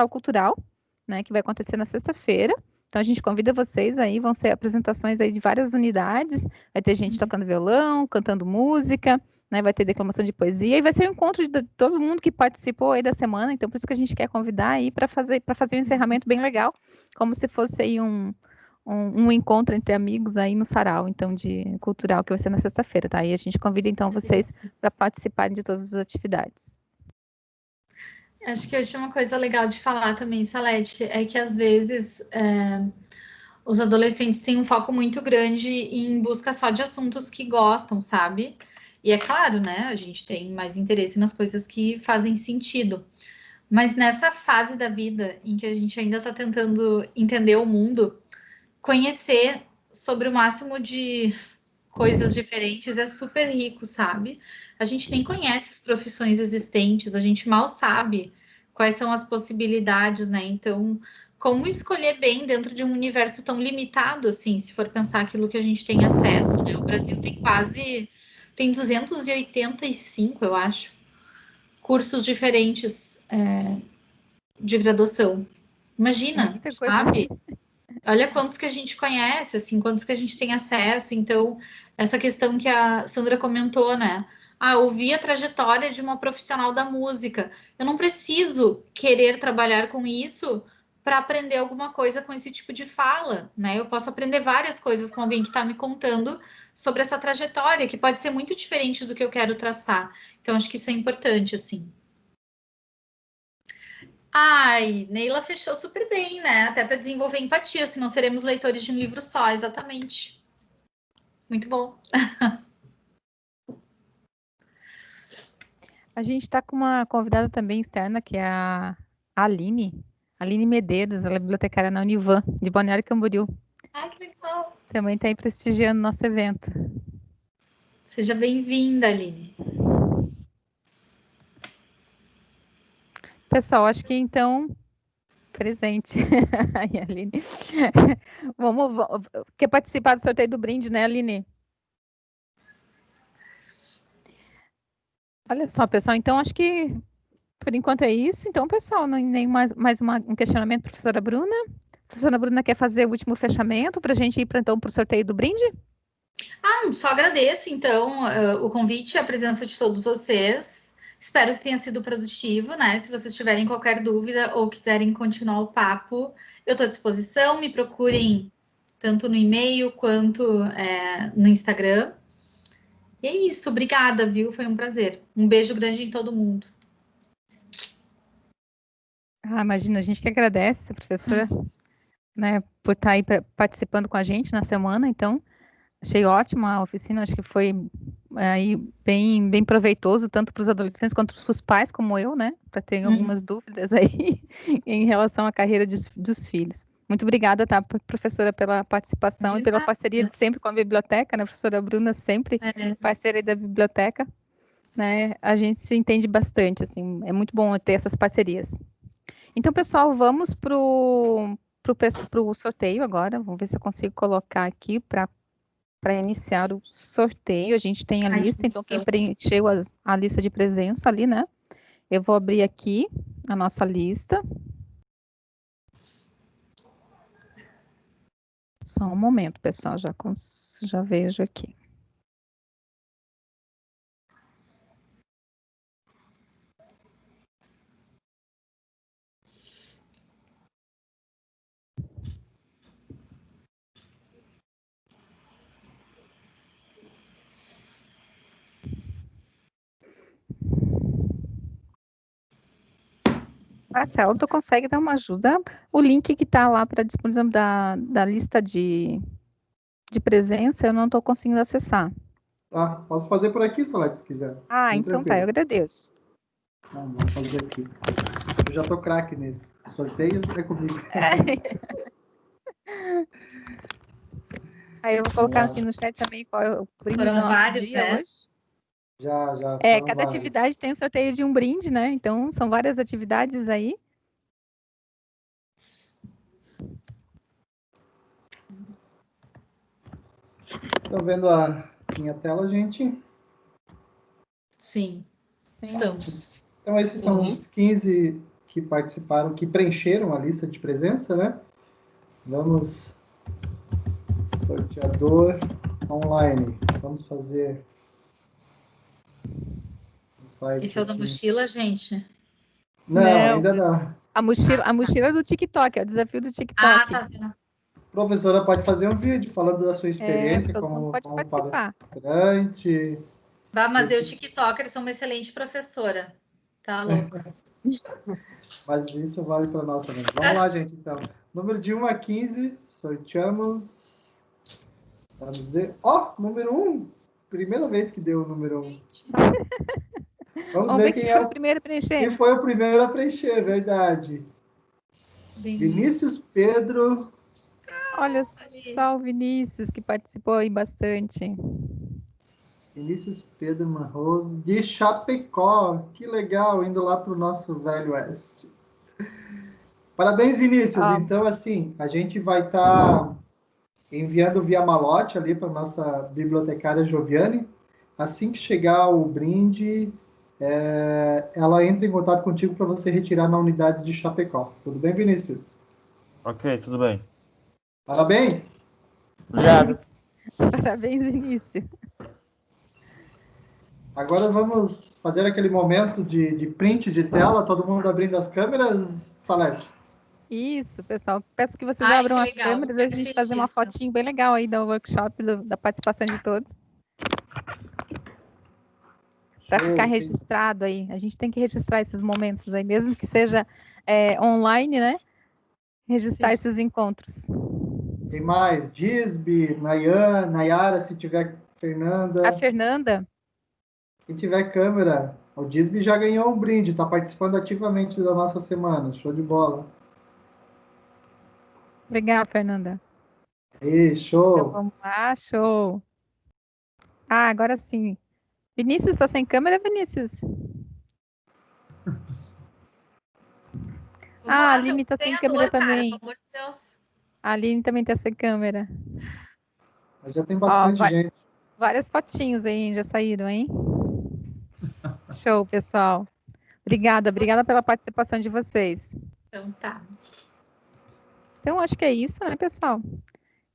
Cultural, né, que vai acontecer na sexta-feira. Então, a gente convida vocês aí, vão ser apresentações aí de várias unidades, vai ter gente tocando violão, cantando música, né, vai ter declamação de poesia, e vai ser um encontro de todo mundo que participou aí da semana, então por isso que a gente quer convidar aí para fazer um encerramento bem legal, como se fosse aí um encontro entre amigos aí no sarau, então, de cultural, que vai ser na sexta-feira, tá? E a gente convida, então, vocês para participarem de todas as atividades. Acho que hoje uma coisa legal de falar também, Salete, é que às vezes os adolescentes têm um foco muito grande em busca só de assuntos que gostam, sabe? E é claro, né? A gente tem mais interesse nas coisas que fazem sentido. Mas nessa fase da vida em que a gente ainda está tentando entender o mundo, conhecer sobre o máximo de coisas diferentes é super rico, sabe? A gente nem conhece as profissões existentes, a gente mal sabe quais são as possibilidades, né? Então, como escolher bem dentro de um universo tão limitado, assim, se for pensar aquilo que a gente tem acesso, né? O Brasil tem 285, eu acho, cursos diferentes de graduação. Imagina, sabe? Olha quantos que a gente conhece, assim, quantos que a gente tem acesso. Então, essa questão que a Sandra comentou, né? Ouvir a trajetória de uma profissional da música. Eu não preciso querer trabalhar com isso para aprender alguma coisa com esse tipo de fala, né? Eu posso aprender várias coisas com alguém que está me contando sobre essa trajetória, que pode ser muito diferente do que eu quero traçar. Então, acho que isso é importante, assim. Neila fechou super bem, né? Até para desenvolver empatia, senão seremos leitores de um livro só, exatamente. Muito bom. A gente está com uma convidada também externa, que é a Aline Medeiros, ela é bibliotecária na Univan, de Balneário Camboriú. Que legal. Também está aí prestigiando nosso evento. Seja bem-vinda, Aline. Pessoal, acho que então, presente. Aí, Aline. Quer participar do sorteio do brinde, né, Aline? Olha só, pessoal, então acho que por enquanto é isso. Então, pessoal, não nem mais um questionamento, professora Bruna. A professora Bruna quer fazer o último fechamento para a gente ir então para o sorteio do brinde? Só agradeço, então, o convite e a presença de todos vocês. Espero que tenha sido produtivo, né? Se vocês tiverem qualquer dúvida ou quiserem continuar o papo, eu estou à disposição. Me procurem tanto no e-mail quanto no Instagram. E é isso. Obrigada, viu? Foi um prazer. Um beijo grande em todo mundo. Imagina, a gente que agradece, professora, né, por estar aí participando com a gente na semana. Então, achei ótima a oficina, acho que foi aí bem proveitoso, tanto para os adolescentes quanto para os pais, como eu, né, para ter algumas dúvidas aí em relação à carreira dos filhos. Muito obrigada, tá, professora, pela participação e pela parceria de sempre com a biblioteca, né, professora Bruna, sempre parceira aí da biblioteca, né, a gente se entende bastante, assim, é muito bom ter essas parcerias. Então, pessoal, vamos para o sorteio agora, vamos ver se eu consigo colocar aqui para iniciar o sorteio. A gente tem a lista, então quem preencheu a lista de presença ali, né? Eu vou abrir aqui a nossa lista. Só um momento, pessoal, já vejo aqui. Marcelo, tu consegue dar uma ajuda? O link que está lá para disponível da lista de presença, eu não estou conseguindo acessar. Tá, posso fazer por aqui, Salete, se quiser. Então tá, eu agradeço. Vamos fazer aqui. Eu já tô craque nesse. Sorteios é comigo. Aí eu vou colocar aqui no chat também qual é o brinde do nosso dia hoje. Já. Cada atividade tem o sorteio de um brinde, né? Então, são várias atividades aí. Estão vendo a minha tela, gente? Sim, estamos. Então, esses são os 15 que participaram, que preencheram a lista de presença, né? Vamos... Sorteador online. Vamos fazer... Esse é o da mochila, gente? Não, ainda não. A mochila do TikTok, é o desafio do TikTok. Tá vendo. Professora, pode fazer um vídeo falando da sua experiência como participar. palestrante. Mas eu, TikToker, sou uma excelente professora. Tá louco. Mas isso vale para nós também. Vamos lá, gente, então. Número de 1 a 15, sorteamos. Vamos ver. Número 1. Primeira vez que deu o número 1. Vamos ver quem foi o primeiro a preencher. Quem foi o primeiro a preencher, verdade. Vinícius Pedro. Olha só o Vinícius, que participou aí bastante. Vinícius Pedro Marroso, de Chapecó. Que legal, indo lá para o nosso Velho Oeste. Parabéns, Vinícius. Então, assim, a gente vai estar enviando via malote ali para nossa bibliotecária Joviane. Assim que chegar o brinde, ela entra em contato contigo para você retirar na unidade de Chapecó. Tudo bem, Vinícius? Ok, tudo bem. Parabéns. Obrigado. Parabéns, Vinícius. Agora vamos fazer aquele momento de print de tela, todo mundo abrindo as câmeras, Salete. Isso, pessoal. Peço que vocês abram as câmeras e a gente fazer uma fotinho bem legal aí do workshop, da participação de todos. Para ficar registrado aí. A gente tem que registrar esses momentos aí, mesmo que seja online, né? Registrar esses encontros. Tem mais? Disby, Nayara, se tiver Fernanda. A Fernanda? Quem tiver câmera, o Disby já ganhou um brinde, está participando ativamente da nossa semana. Show de bola. Legal, Fernanda. Show. Então vamos lá, show. Agora sim. Vinícius, está sem câmera, Vinícius? A Aline está sem câmera também. Pelo amor de Deus. A Aline também está sem câmera. Já tem bastante gente. Várias fotinhos aí já saíram, hein? Show, pessoal. Obrigada pela participação de vocês. Então tá. Então, acho que é isso, né, pessoal?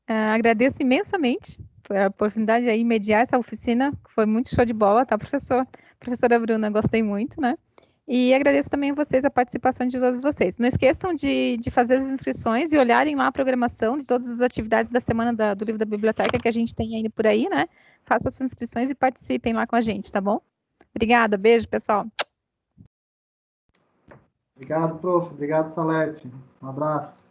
Agradeço imensamente a oportunidade aí de mediar essa oficina, que foi muito show de bola, tá, professora Bruna? Gostei muito, né? E agradeço também a vocês a participação de todos vocês. Não esqueçam de fazer as inscrições e olharem lá a programação de todas as atividades da semana do livro da biblioteca que a gente tem ainda por aí, né? Façam suas inscrições e participem lá com a gente, tá bom? Obrigada, beijo, pessoal. Obrigado, prof. Obrigado, Salete. Um abraço.